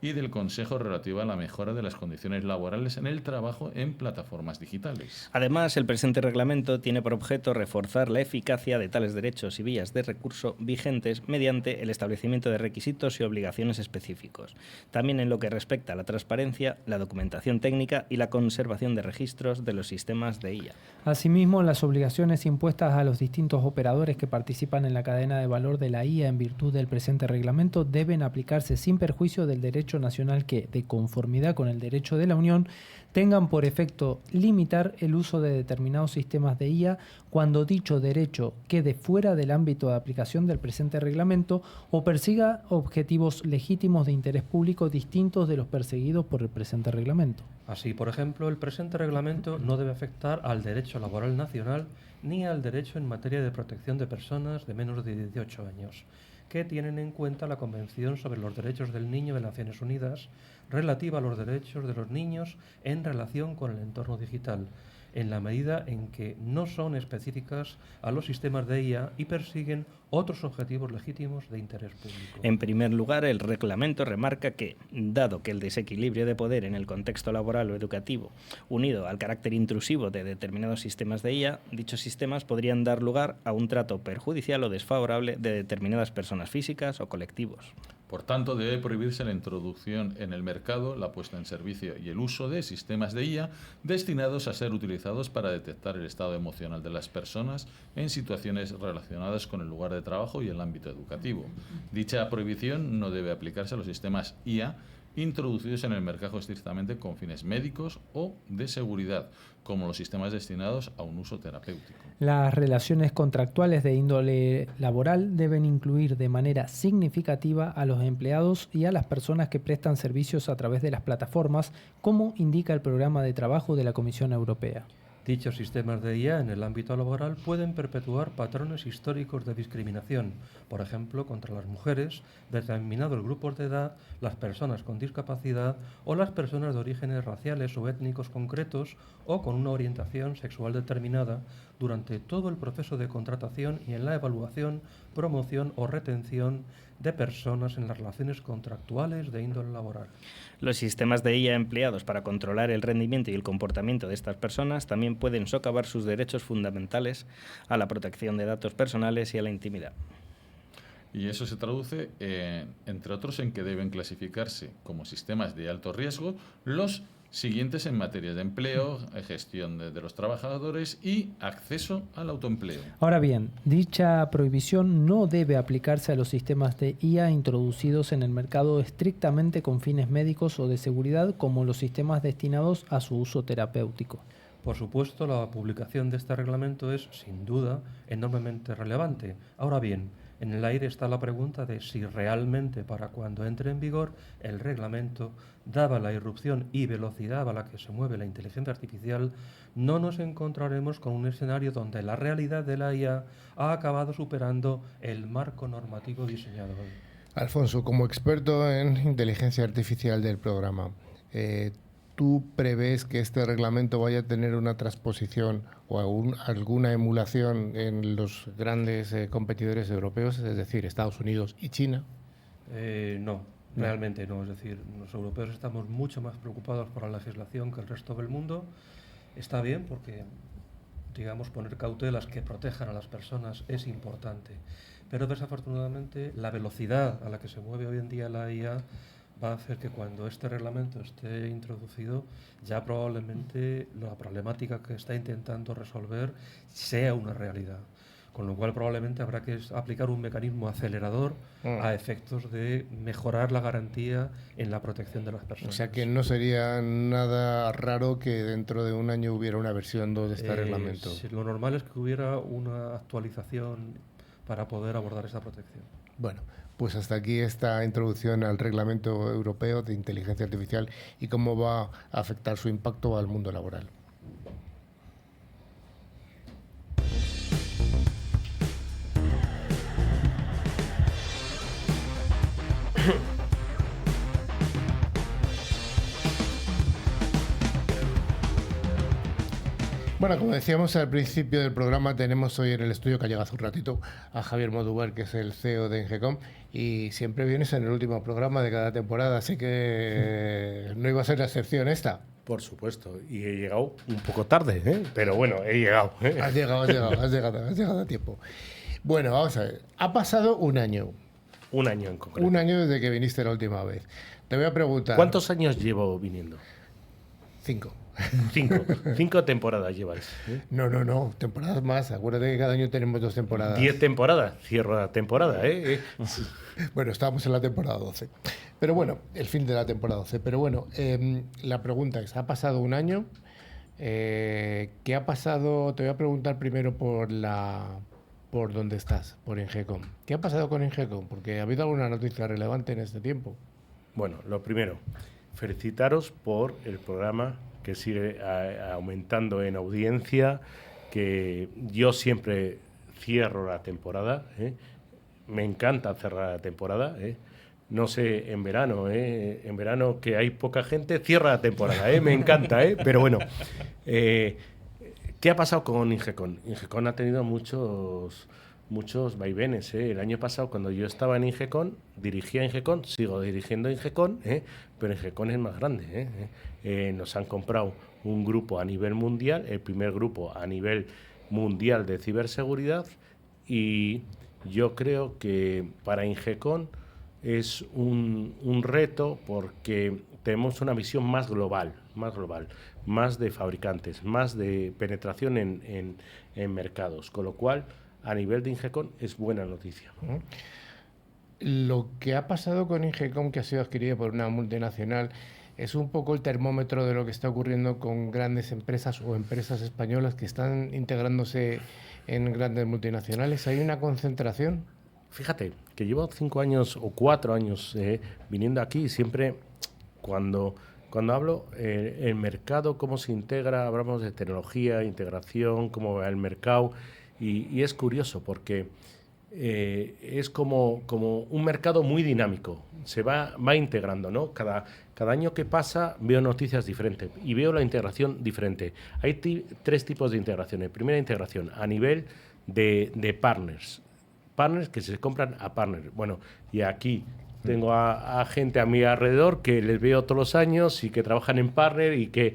y del Consejo relativa a la mejora de las condiciones laborales en el trabajo en plataformas digitales. Además, el presente reglamento tiene por objeto reforzar la eficacia de tales derechos y vías de recurso vigentes mediante el establecimiento de requisitos y obligaciones específicos, también en lo que respecta a la transparencia, la documentación técnica y la conservación de registros de los sistemas de IA. Asimismo, las obligaciones impuestas a los distintos operadores que participan en la cadena de valor de la IA en virtud del presente reglamento deben aplicarse sin perjuicio del derecho derecho nacional que, de conformidad con el derecho de la Unión, tengan por efecto limitar el uso de determinados sistemas de IA cuando dicho derecho quede fuera del ámbito de aplicación del presente reglamento o persiga objetivos legítimos de interés público distintos de los perseguidos por el presente reglamento. Así, por ejemplo, el presente reglamento no debe afectar al derecho laboral nacional ni al derecho en materia de protección de personas de menos de 18 años, que tienen en cuenta la Convención sobre los Derechos del Niño de Naciones Unidas relativa a los derechos de los niños en relación con el entorno digital, en la medida en que no son específicas a los sistemas de IA y persiguen otros objetivos legítimos de interés público. En primer lugar, el reglamento remarca que, dado que el desequilibrio de poder en el contexto laboral o educativo, unido al carácter intrusivo de determinados sistemas de IA, dichos sistemas podrían dar lugar a un trato perjudicial o desfavorable de determinadas personas físicas o colectivos. Por tanto, debe prohibirse la introducción en el mercado, la puesta en servicio y el uso de sistemas de IA destinados a ser utilizados para detectar el estado emocional de las personas en situaciones relacionadas con el lugar de trabajo y el ámbito educativo. Dicha prohibición no debe aplicarse a los sistemas IA introducidos en el mercado estrictamente con fines médicos o de seguridad, como los sistemas destinados a un uso terapéutico. Las relaciones contractuales de índole laboral deben incluir de manera significativa a los empleados y a las personas que prestan servicios a través de las plataformas, como indica el programa de trabajo de la Comisión Europea. Dichos sistemas de IA en el ámbito laboral pueden perpetuar patrones históricos de discriminación, por ejemplo, contra las mujeres, determinados grupos de edad, las personas con discapacidad o las personas de orígenes raciales o étnicos concretos o con una orientación sexual determinada durante todo el proceso de contratación y en la evaluación, promoción o retención de personas en las relaciones contractuales de índole laboral. Los sistemas de IA empleados para controlar el rendimiento y el comportamiento de estas personas también pueden socavar sus derechos fundamentales a la protección de datos personales y a la intimidad. Y eso se traduce, entre otros, en que deben clasificarse como sistemas de alto riesgo los siguientes en materia de empleo, gestión de los trabajadores y acceso al autoempleo. Ahora bien, dicha prohibición no debe aplicarse a los sistemas de IA introducidos en el mercado estrictamente con fines médicos o de seguridad, como los sistemas destinados a su uso terapéutico. Por supuesto, la publicación de este reglamento es, sin duda, enormemente relevante. Ahora bien, en el aire está la pregunta de si realmente para cuando entre en vigor el reglamento, dada la irrupción y velocidad a la que se mueve la inteligencia artificial, no nos encontraremos con un escenario donde la realidad de la IA ha acabado superando el marco normativo diseñado hoy. Alfonso, como experto en inteligencia artificial del programa, ¿tú prevés que este reglamento vaya a tener una transposición o alguna emulación en los grandes competidores europeos, es decir, Estados Unidos y China? No, realmente no. Es decir, los europeos estamos mucho más preocupados por la legislación que el resto del mundo. Está bien porque, digamos, poner cautelas que protejan a las personas es importante. Pero desafortunadamente la velocidad a la que se mueve hoy en día la IA va a hacer que cuando este reglamento esté introducido, ya probablemente la problemática que está intentando resolver sea una realidad. Con lo cual probablemente habrá que aplicar un mecanismo acelerador a efectos de mejorar la garantía en la protección de las personas. O sea que no sería nada raro que dentro de un año hubiera una versión 2 de este reglamento. Sí, lo normal es que hubiera una actualización para poder abordar esta protección. Bueno, pues hasta aquí esta introducción al Reglamento Europeo de Inteligencia Artificial y cómo va a afectar su impacto al mundo laboral. Bueno, como decíamos al principio del programa, tenemos hoy en el estudio, que ha llegado hace un ratito, a Javier Modúvar, que es el CEO de Engecom, y siempre vienes en el último programa de cada temporada, así que no iba a ser la excepción esta. Por supuesto, y he llegado un poco tarde, ¿eh? Pero bueno, he llegado. Has llegado a tiempo. Bueno, vamos a ver, ha pasado un año. Un año en concreto. Un año desde que viniste la última vez. Te voy a preguntar... ¿Cuántos años llevo viniendo? 5. 5 temporadas lleváis. No, temporadas más. Acuérdate que cada año tenemos 2 temporadas. 10 temporadas, cierro la temporada, ¿eh? Bueno, estábamos en la temporada 12. Pero bueno, el fin de la temporada 12. Pero bueno, la pregunta es, ha pasado un año. ¿Qué ha pasado? Te voy a preguntar primero por dónde estás, por Ingecom. ¿Qué ha pasado con Ingecom? Porque ha habido alguna noticia relevante en este tiempo. Bueno, lo primero, felicitaros por el programa que sigue aumentando en audiencia, que yo siempre cierro la temporada, ¿eh? Me encanta cerrar la temporada, ¿eh? No sé, en verano que hay poca gente, cierra la temporada, me encanta, pero bueno. ¿Qué ha pasado con Ingecom? Ingecom ha tenido muchos vaivenes. El año pasado, cuando yo estaba en Ingecom, dirigía Ingecom, sigo dirigiendo Ingecom, pero Ingecom es más grande. Nos han comprado un grupo a nivel mundial, el primer grupo a nivel mundial de ciberseguridad, y yo creo que para Ingecom es un reto porque tenemos una visión más global, más de fabricantes, más de penetración en mercados, con lo cual a nivel de Ingecom es buena noticia. Lo que ha pasado con Ingecom, que ha sido adquirida por una multinacional, es un poco el termómetro de lo que está ocurriendo con grandes empresas o empresas españolas que están integrándose en grandes multinacionales. ¿Hay una concentración? Fíjate, que llevo 5 años o 4 años viniendo aquí, y siempre cuando hablo el mercado, cómo se integra, hablamos de tecnología, integración, cómo va el mercado, y es curioso porque es como un mercado muy dinámico, se va integrando, ¿no? Cada año que pasa veo noticias diferentes y veo la integración diferente. Hay 3 tipos de integraciones. Primera integración a nivel de partners que se compran a partners. Bueno, y aquí tengo a gente a mi alrededor que les veo todos los años y que trabajan en partner y que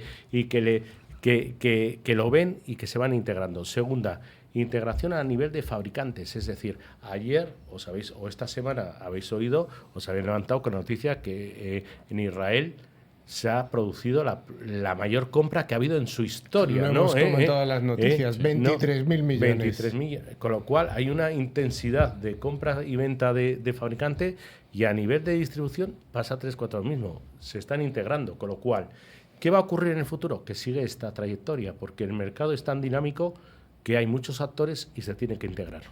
lo ven y que se van integrando. Segunda, integración a nivel de fabricantes, es decir, ayer o esta semana os habéis levantado con la noticia que en Israel se ha producido la mayor compra que ha habido en su historia. Lo hemos comentado en las noticias, 23.000 millones. 23.000, con lo cual hay una intensidad de compra y venta de fabricante, y a nivel de distribución pasa 3-4 lo mismo. Se están integrando, con lo cual, ¿qué va a ocurrir en el futuro? Que sigue esta trayectoria, porque el mercado es tan dinámico que hay muchos actores y se tienen que integrar.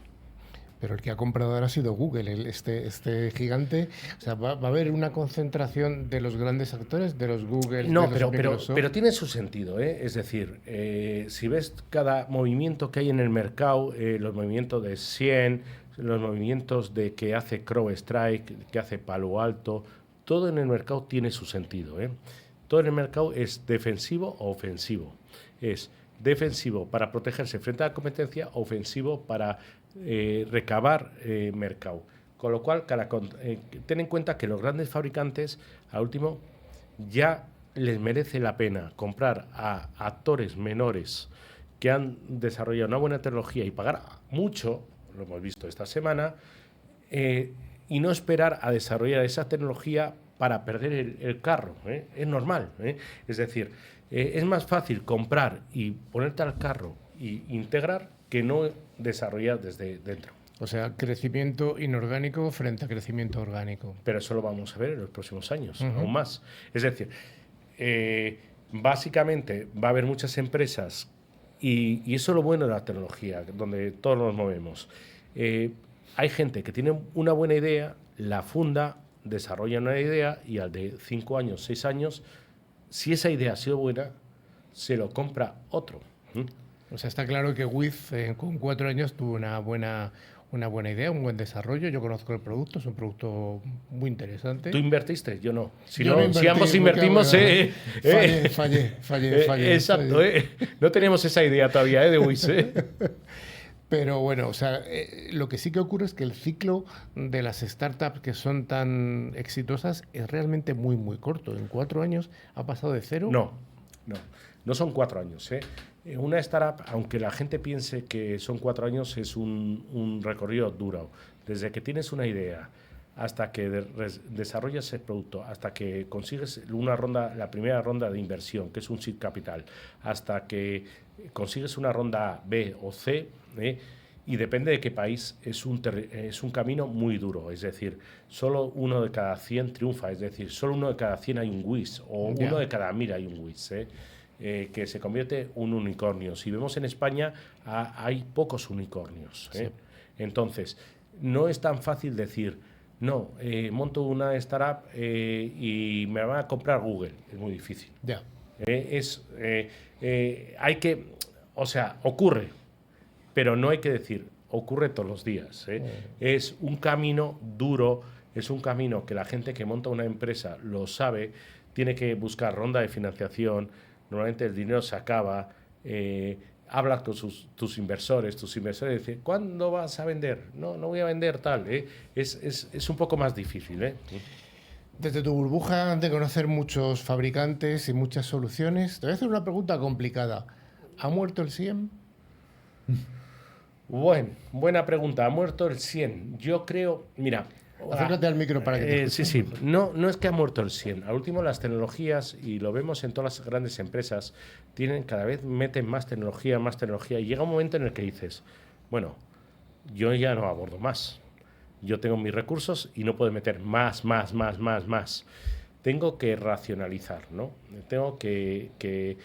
Pero el que ha comprado ahora ha sido Google, este gigante. O sea, ¿va a haber una concentración de los grandes actores, de los Google? No, de los Microsoft? pero tiene su sentido, Es decir, si ves cada movimiento que hay en el mercado, los movimientos de Cien, los movimientos de que hace CrowdStrike, que hace Palo Alto, todo en el mercado tiene su sentido, Todo en el mercado es defensivo o ofensivo. Es defensivo para protegerse frente a la competencia, ofensivo para recabar mercado. Con lo cual, ten en cuenta que los grandes fabricantes, al último, ya les merece la pena comprar a actores menores que han desarrollado una buena tecnología y pagar mucho, lo hemos visto esta semana, y no esperar a desarrollar esa tecnología para perder el carro. Es normal. Es decir, es más fácil comprar y ponerte al carro y integrar que no desarrollar desde dentro. O sea, crecimiento inorgánico frente a crecimiento orgánico. Pero eso lo vamos a ver en los próximos años, aún más. Es decir, básicamente va a haber muchas empresas, y eso es lo bueno de la tecnología, donde todos nos movemos. Hay gente que tiene una buena idea, la funda, desarrolla una idea, y al de 5 años, 6 años, si esa idea ha sido buena, se lo compra otro. O sea, está claro que Wiz con 4 años tuvo una buena idea, un buen desarrollo. Yo conozco el producto, es un producto muy interesante. ¿Tú invertiste? Yo no. Si ambos invertimos... Fallé. Exacto, No teníamos esa idea todavía, de Wiz, Pero bueno, o sea, lo que sí que ocurre es que el ciclo de las startups que son tan exitosas es realmente muy, muy corto. En 4 años ha pasado de 0. No son 4 años. Una startup, aunque la gente piense que son 4 años, es un recorrido duro. Desde que tienes una idea hasta que desarrollas ese producto, hasta que consigues la primera ronda de inversión, que es un seed capital, hasta que consigues una ronda B o C, y depende de qué país, es un camino muy duro. Es decir, solo 1 de cada 100 triunfa, es decir, solo 1 de cada 100 hay un Wiz, o 1 de cada 1000 hay un Wiz, que se convierte en un unicornio. Si vemos en España, hay pocos unicornios. Sí. Entonces, no es tan fácil decir, no, monto una startup y me van a comprar Google. Es muy difícil. Ya. Hay que, o sea, ocurre, pero no hay que decir, ocurre todos los días. Es un camino duro, es un camino que la gente que monta una empresa lo sabe, tiene que buscar ronda de financiación, normalmente el dinero se acaba, hablas con tus inversores dicen, ¿cuándo vas a vender? No voy a vender tal. Es un poco más difícil. Desde tu burbuja de conocer muchos fabricantes y muchas soluciones, te voy a hacer una pregunta complicada. ¿Ha muerto el SIEM? Bueno, buena pregunta. ¿Ha muerto el 100? Yo creo, mira... Acércate al micro para que te escuche. Sí. No es que ha muerto el 100. Al último, las tecnologías, y lo vemos en todas las grandes empresas, cada vez meten más tecnología, y llega un momento en el que dices, bueno, yo ya no abordo más. Yo tengo mis recursos y no puedo meter más. Tengo que racionalizar, ¿no? Tengo que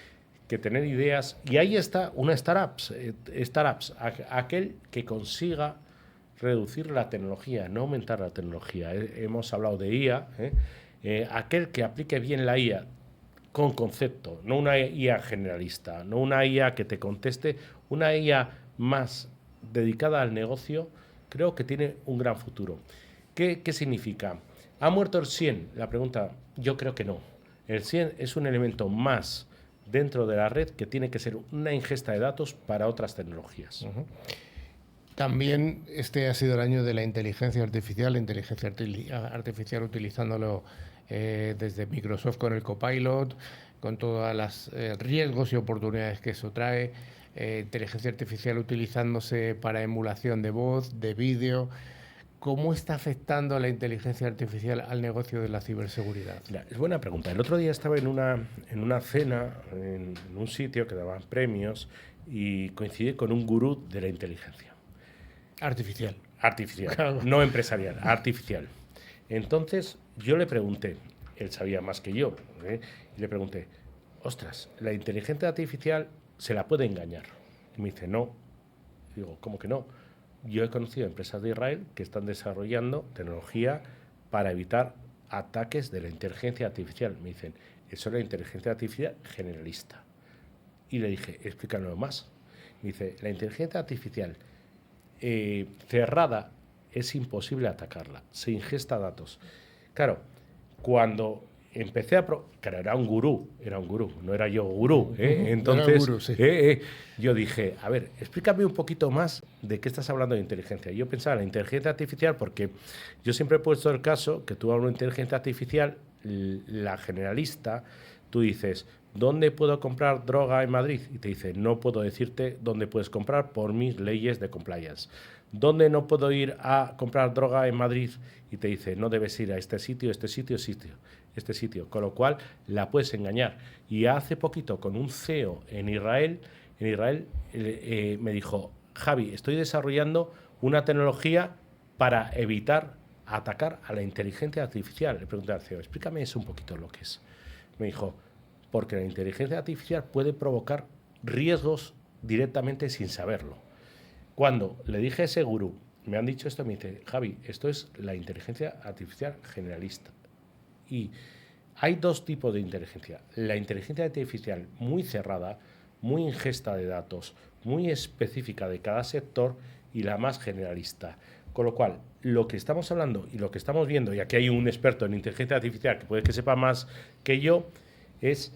tener ideas. Y ahí está una startups, aquel que consiga reducir la tecnología, no aumentar la tecnología. Hemos hablado de IA, aquel que aplique bien la IA con concepto, no una IA generalista, no una IA que te conteste, una IA más dedicada al negocio, creo que tiene un gran futuro. ¿Qué significa? ¿Ha muerto el 100? La pregunta, yo creo que no. El 100 es un elemento más dentro de la red que tiene que ser una ingesta de datos para otras tecnologías. Uh-huh. También este ha sido el año de la inteligencia artificial utilizándolo desde Microsoft con el Copilot, con todos los riesgos y oportunidades que eso trae, inteligencia artificial utilizándose para emulación de voz, de vídeo. ¿Cómo está afectando la inteligencia artificial al negocio de la ciberseguridad? Mira, es buena pregunta. El otro día estaba en una cena, en un sitio que daban premios, y coincidí con un gurú de la inteligencia. Artificial, claro. No empresarial, artificial. Entonces yo le pregunté, él sabía más que yo, y le pregunté, ostras, ¿la inteligencia artificial se la puede engañar? Y me dice, no. Digo, ¿cómo que no? Yo he conocido empresas de Israel que están desarrollando tecnología para evitar ataques de la inteligencia artificial. Me dicen, eso es la inteligencia artificial generalista. Y le dije, explícalo más. Me dice, la inteligencia artificial cerrada es imposible atacarla, se ingesta datos. Claro, cuando empecé claro, era un gurú, no era yo gurú, entonces era gurú, sí. Yo dije, a ver, explícame un poquito más de qué estás hablando de inteligencia. Yo pensaba en la inteligencia artificial porque yo siempre he puesto el caso que tú hablas de inteligencia artificial, la generalista, tú dices, ¿dónde puedo comprar droga en Madrid? Y te dice, no puedo decirte dónde puedes comprar por mis leyes de compliance. ¿Dónde no puedo ir a comprar droga en Madrid? Y te dice, no debes ir a este sitio. Con lo cual, la puedes engañar. Y hace poquito, con un CEO en Israel me dijo, Javi, estoy desarrollando una tecnología para evitar atacar a la inteligencia artificial. Le pregunté al CEO, explícame eso un poquito lo que es. Me dijo, porque la inteligencia artificial puede provocar riesgos directamente sin saberlo. Cuando le dije a ese gurú, me han dicho esto, me dice, Javi, esto es la inteligencia artificial generalista. Y hay dos tipos de inteligencia. La inteligencia artificial muy cerrada, muy ingesta de datos, muy específica de cada sector, y la más generalista. Con lo cual, lo que estamos hablando y lo que estamos viendo, y aquí hay un experto en inteligencia artificial que puede que sepa más que yo, es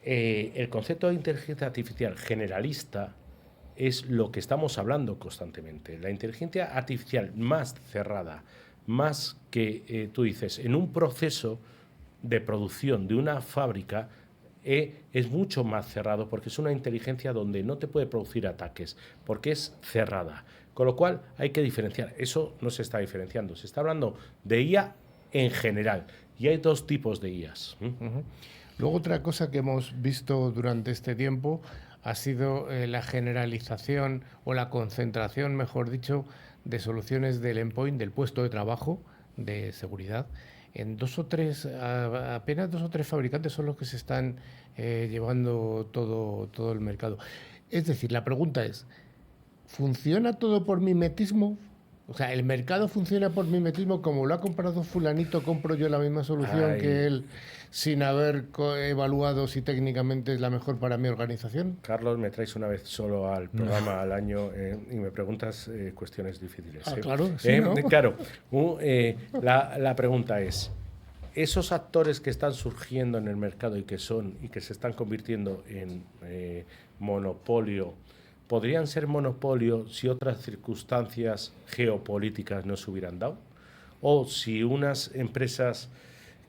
el concepto de inteligencia artificial generalista es lo que estamos hablando constantemente. La inteligencia artificial más cerrada, más que tú dices, en un proceso de producción de una fábrica, es mucho más cerrado porque es una inteligencia donde no te puede producir ataques, porque es cerrada. Con lo cual hay que diferenciar. Eso no se está diferenciando. Se está hablando de IA en general. Y hay dos tipos de IAs. Luego otra cosa que hemos visto durante este tiempo ha sido la generalización o la concentración, mejor dicho, de soluciones del endpoint, del puesto de trabajo de seguridad. En apenas 2 o 3 fabricantes son los que se están llevando todo el mercado. Es decir, la pregunta es, ¿funciona todo por mimetismo? O sea, ¿el mercado funciona por mimetismo? Como lo ha comprado fulanito, compro yo la misma solución que él, sin haber evaluado si técnicamente es la mejor para mi organización. Carlos, me traes una vez solo al programa al año y me preguntas cuestiones difíciles. Claro, sí, ¿no? Claro. La pregunta es, esos actores que están surgiendo en el mercado y que se están convirtiendo en monopolio, ¿podrían ser monopolio si otras circunstancias geopolíticas no se hubieran dado? ¿O si unas empresas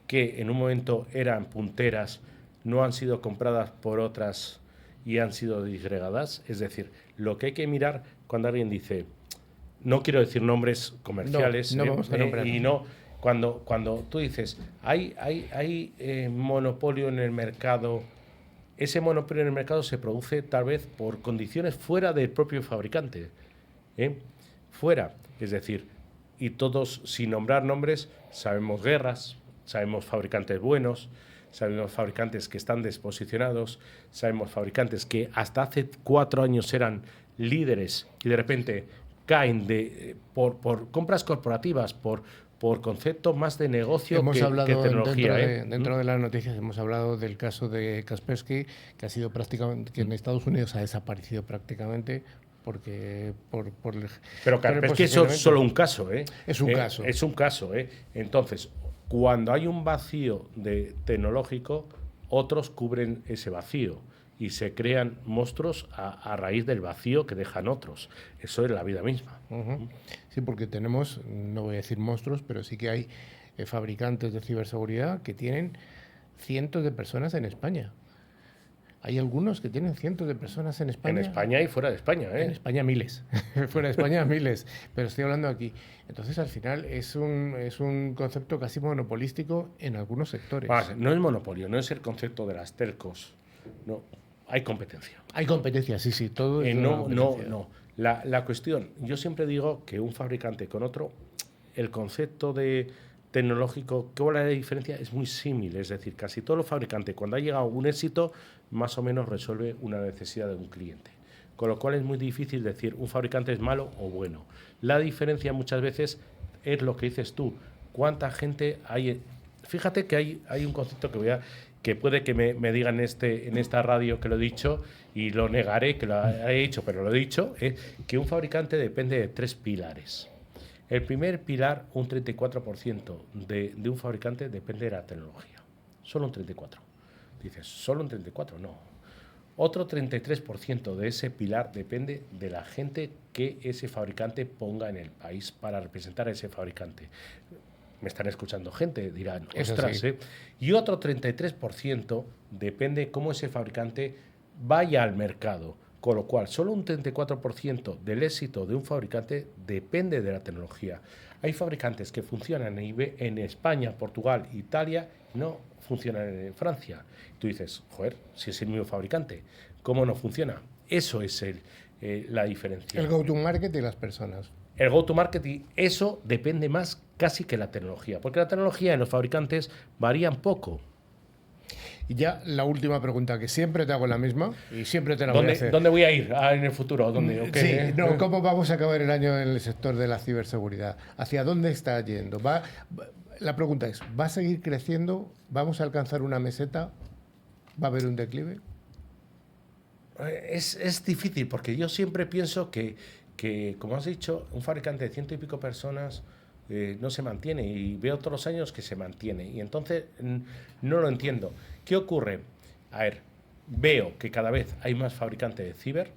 que en un momento eran punteras no han sido compradas por otras y han sido disgregadas? Es decir, lo que hay que mirar cuando alguien dice, no quiero decir nombres comerciales, no vamos a nombrar. Y no, cuando tú dices, hay monopolio en el mercado. Ese monopolio en el mercado se produce tal vez por condiciones fuera del propio fabricante. Fuera, es decir, y todos, sin nombrar nombres, sabemos guerras, sabemos fabricantes buenos, sabemos fabricantes que están desposicionados, sabemos fabricantes que hasta hace 4 años eran líderes y de repente caen por compras corporativas, por concepto más de negocio hemos hablado que tecnología. Dentro de las noticias hemos hablado del caso de Kaspersky, que ha sido prácticamente, que en Estados Unidos ha desaparecido prácticamente porque pero Kaspersky es solo un caso, Es un caso. Es un caso, Entonces, cuando hay un vacío tecnológico, otros cubren ese vacío y se crean monstruos a raíz del vacío que dejan otros. Eso es la vida misma. Sí, porque tenemos, no voy a decir monstruos, pero sí que hay fabricantes de ciberseguridad que tienen cientos de personas en España. Hay algunos que tienen cientos de personas en España. En España y fuera de España, En España miles. Fuera de España miles. Pero estoy hablando aquí. Entonces, al final, es un concepto casi monopolístico en algunos sectores. No es monopolio, no es el concepto de las telcos. No, hay competencia. Hay competencia, sí. Todo es no. La cuestión, yo siempre digo que un fabricante con otro, el concepto de tecnológico, ¿qué la diferencia? Es muy similar, es decir, casi todos los fabricantes, cuando ha llegado un éxito, más o menos resuelve una necesidad de un cliente. Con lo cual es muy difícil decir un fabricante es malo o bueno. La diferencia muchas veces es lo que dices tú, cuánta gente hay. Fíjate que hay un concepto que puede que me digan en esta radio que lo he dicho y lo negaré que lo he dicho, pero lo he dicho, que un fabricante depende de 3 pilares. El primer pilar, un 34% de un fabricante depende de la tecnología. Solo un 34%. Dices, ¿solo un 34%? No. Otro 33% de ese pilar depende de la gente que ese fabricante ponga en el país para representar a ese fabricante. Me están escuchando gente, dirán, ostras, sí. Y otro 33% depende cómo ese fabricante vaya al mercado. Con lo cual, solo un 34% del éxito de un fabricante depende de la tecnología. Hay fabricantes que funcionan en España, Portugal, Italia, no funcionan en Francia. Tú dices, joder, si es el mismo fabricante, ¿cómo no funciona? Eso es la diferencia. El go-to-market y las personas. El go-to-market, y eso depende más casi que la tecnología, porque la tecnología en los fabricantes varían poco. Y ya la última pregunta, que siempre te hago la misma y siempre te la voy a hacer. ¿Dónde voy a ir en el futuro? ¿Dónde? ¿Cómo vamos a acabar el año en el sector de la ciberseguridad? ¿Hacia dónde está yendo? La pregunta es, ¿va a seguir creciendo? ¿Vamos a alcanzar una meseta? ¿Va a haber un declive? Es difícil, porque yo siempre pienso que, como has dicho, un fabricante de 100 y pico personas no se mantiene, y veo todos los años que se mantiene, y entonces no lo entiendo. ¿Qué ocurre? A ver, veo que cada vez hay más fabricantes de ciber,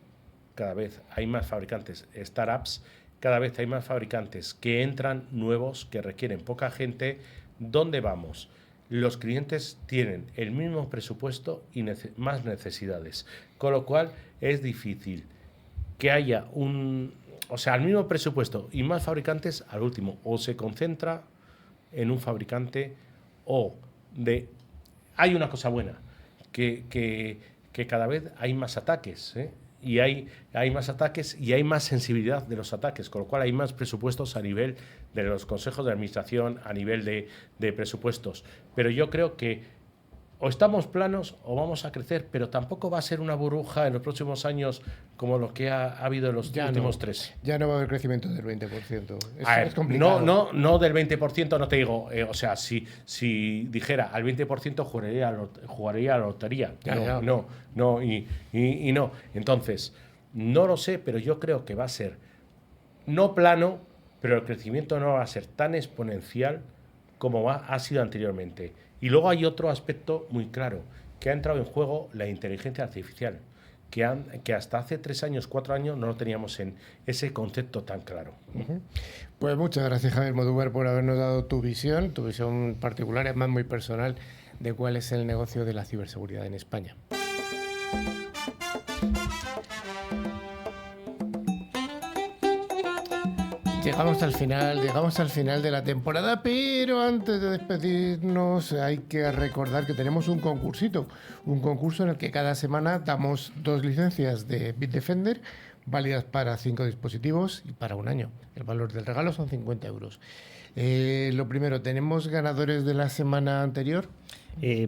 cada vez hay más fabricantes startups, cada vez hay más fabricantes que entran nuevos, que requieren poca gente. ¿Dónde vamos? Los clientes tienen el mismo presupuesto y más necesidades, con lo cual es difícil que haya o sea, al mismo presupuesto y más fabricantes, al último, o se concentra en un fabricante o de... Hay una cosa buena, que cada vez hay más ataques, ¿eh? Y hay más ataques y hay más sensibilidad de los ataques, con lo cual hay más presupuestos a nivel de los consejos de administración, a nivel de presupuestos. Pero yo creo que o estamos planos o vamos a crecer, pero tampoco va a ser una burbuja en los próximos años como lo que ha habido en los últimos 3. Ya no va a haber crecimiento del 20%. Es complicado. No del 20%, no te digo. O sea, si dijera al 20% jugaría a la lotería. No. Entonces, no lo sé, pero yo creo que va a ser no plano, pero el crecimiento no va a ser tan exponencial como ha sido anteriormente. Y luego hay otro aspecto muy claro, que ha entrado en juego la inteligencia artificial, que hasta hace 3 años, 4 años no lo teníamos en ese concepto tan claro. Pues muchas gracias, Javier Modúvar, por habernos dado tu visión particular, además muy personal, de cuál es el negocio de la ciberseguridad en España. Llegamos al final de la temporada, pero antes de despedirnos hay que recordar que tenemos un concurso en el que cada semana damos 2 licencias de Bitdefender válidas para 5 dispositivos y para 1 año. El valor del regalo son 50 euros. Lo primero, ¿tenemos ganadores de la semana anterior?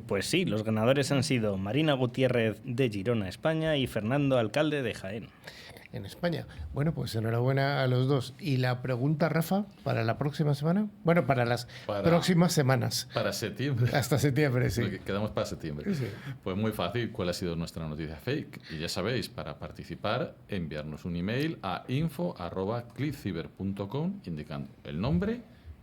Pues sí, los ganadores han sido Marina Gutiérrez de Girona, España, y Fernando Alcalde de Jaén. En España. Bueno, pues enhorabuena a los dos. ¿Y la pregunta, Rafa, para la próxima semana? Bueno, para las próximas semanas. Para septiembre. Hasta septiembre, sí. Quedamos para septiembre. Sí. Pues muy fácil, ¿cuál ha sido nuestra noticia fake? Y ya sabéis, para participar, enviarnos un email a info@clickciber.com indicando el nombre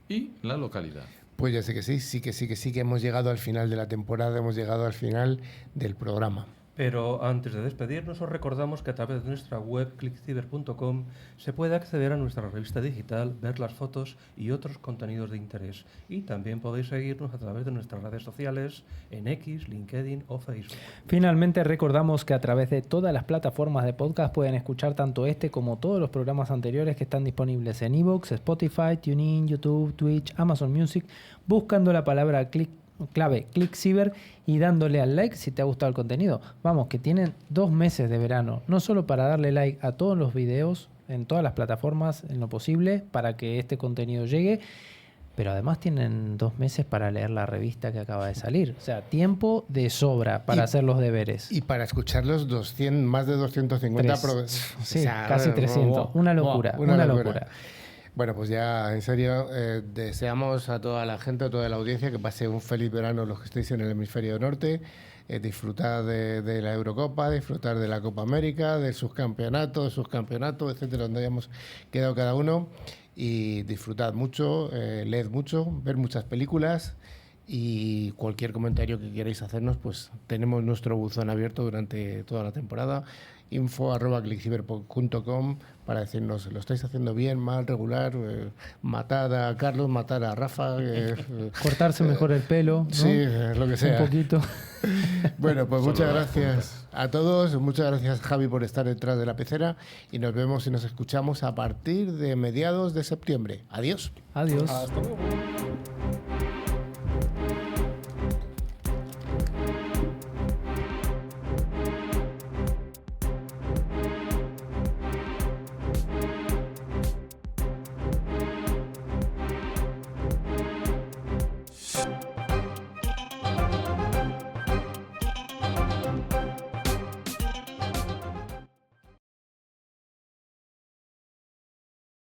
y la localidad. Pues ya sé que sí que hemos llegado al final de la temporada, hemos llegado al final del programa. Pero antes de despedirnos, os recordamos que a través de nuestra web clickciber.com se puede acceder a nuestra revista digital, ver las fotos y otros contenidos de interés. Y también podéis seguirnos a través de nuestras redes sociales en X, LinkedIn o Facebook. Finalmente, recordamos que a través de todas las plataformas de podcast pueden escuchar tanto este como todos los programas anteriores que están disponibles en iVoox, Spotify, TuneIn, YouTube, Twitch, Amazon Music, buscando la palabra clave ClickCiber y dándole al like si te ha gustado el contenido. Vamos, que tienen 2 meses de verano, no solo para darle like a todos los videos en todas las plataformas en lo posible para que este contenido llegue, pero además tienen 2 meses para leer la revista que acaba de salir. O sea, tiempo de sobra para hacer los deberes. Y para escuchar los más de 250 Sí, o sea, casi 300. Una locura. Bueno, pues ya en serio deseamos a toda la gente, a toda la audiencia que pase un feliz verano los que estéis en el hemisferio norte, disfrutar de la Eurocopa, disfrutar de la Copa América, del subcampeonato, etcétera, donde hayamos quedado cada uno, y disfrutad mucho, leed mucho, ver muchas películas, y cualquier comentario que queráis hacernos, pues tenemos nuestro buzón abierto durante toda la temporada, info@clickciber.com, para decirnos, lo estáis haciendo bien, mal, regular, matar a Carlos, matar a Rafa. Cortarse mejor el pelo, ¿no? Sí, lo que sea. Un poquito. Bueno, pues muchas gracias a todos, muchas gracias, Javi, por estar detrás de la pecera, y nos vemos y nos escuchamos a partir de mediados de septiembre. Adiós. Adiós. Hasta luego.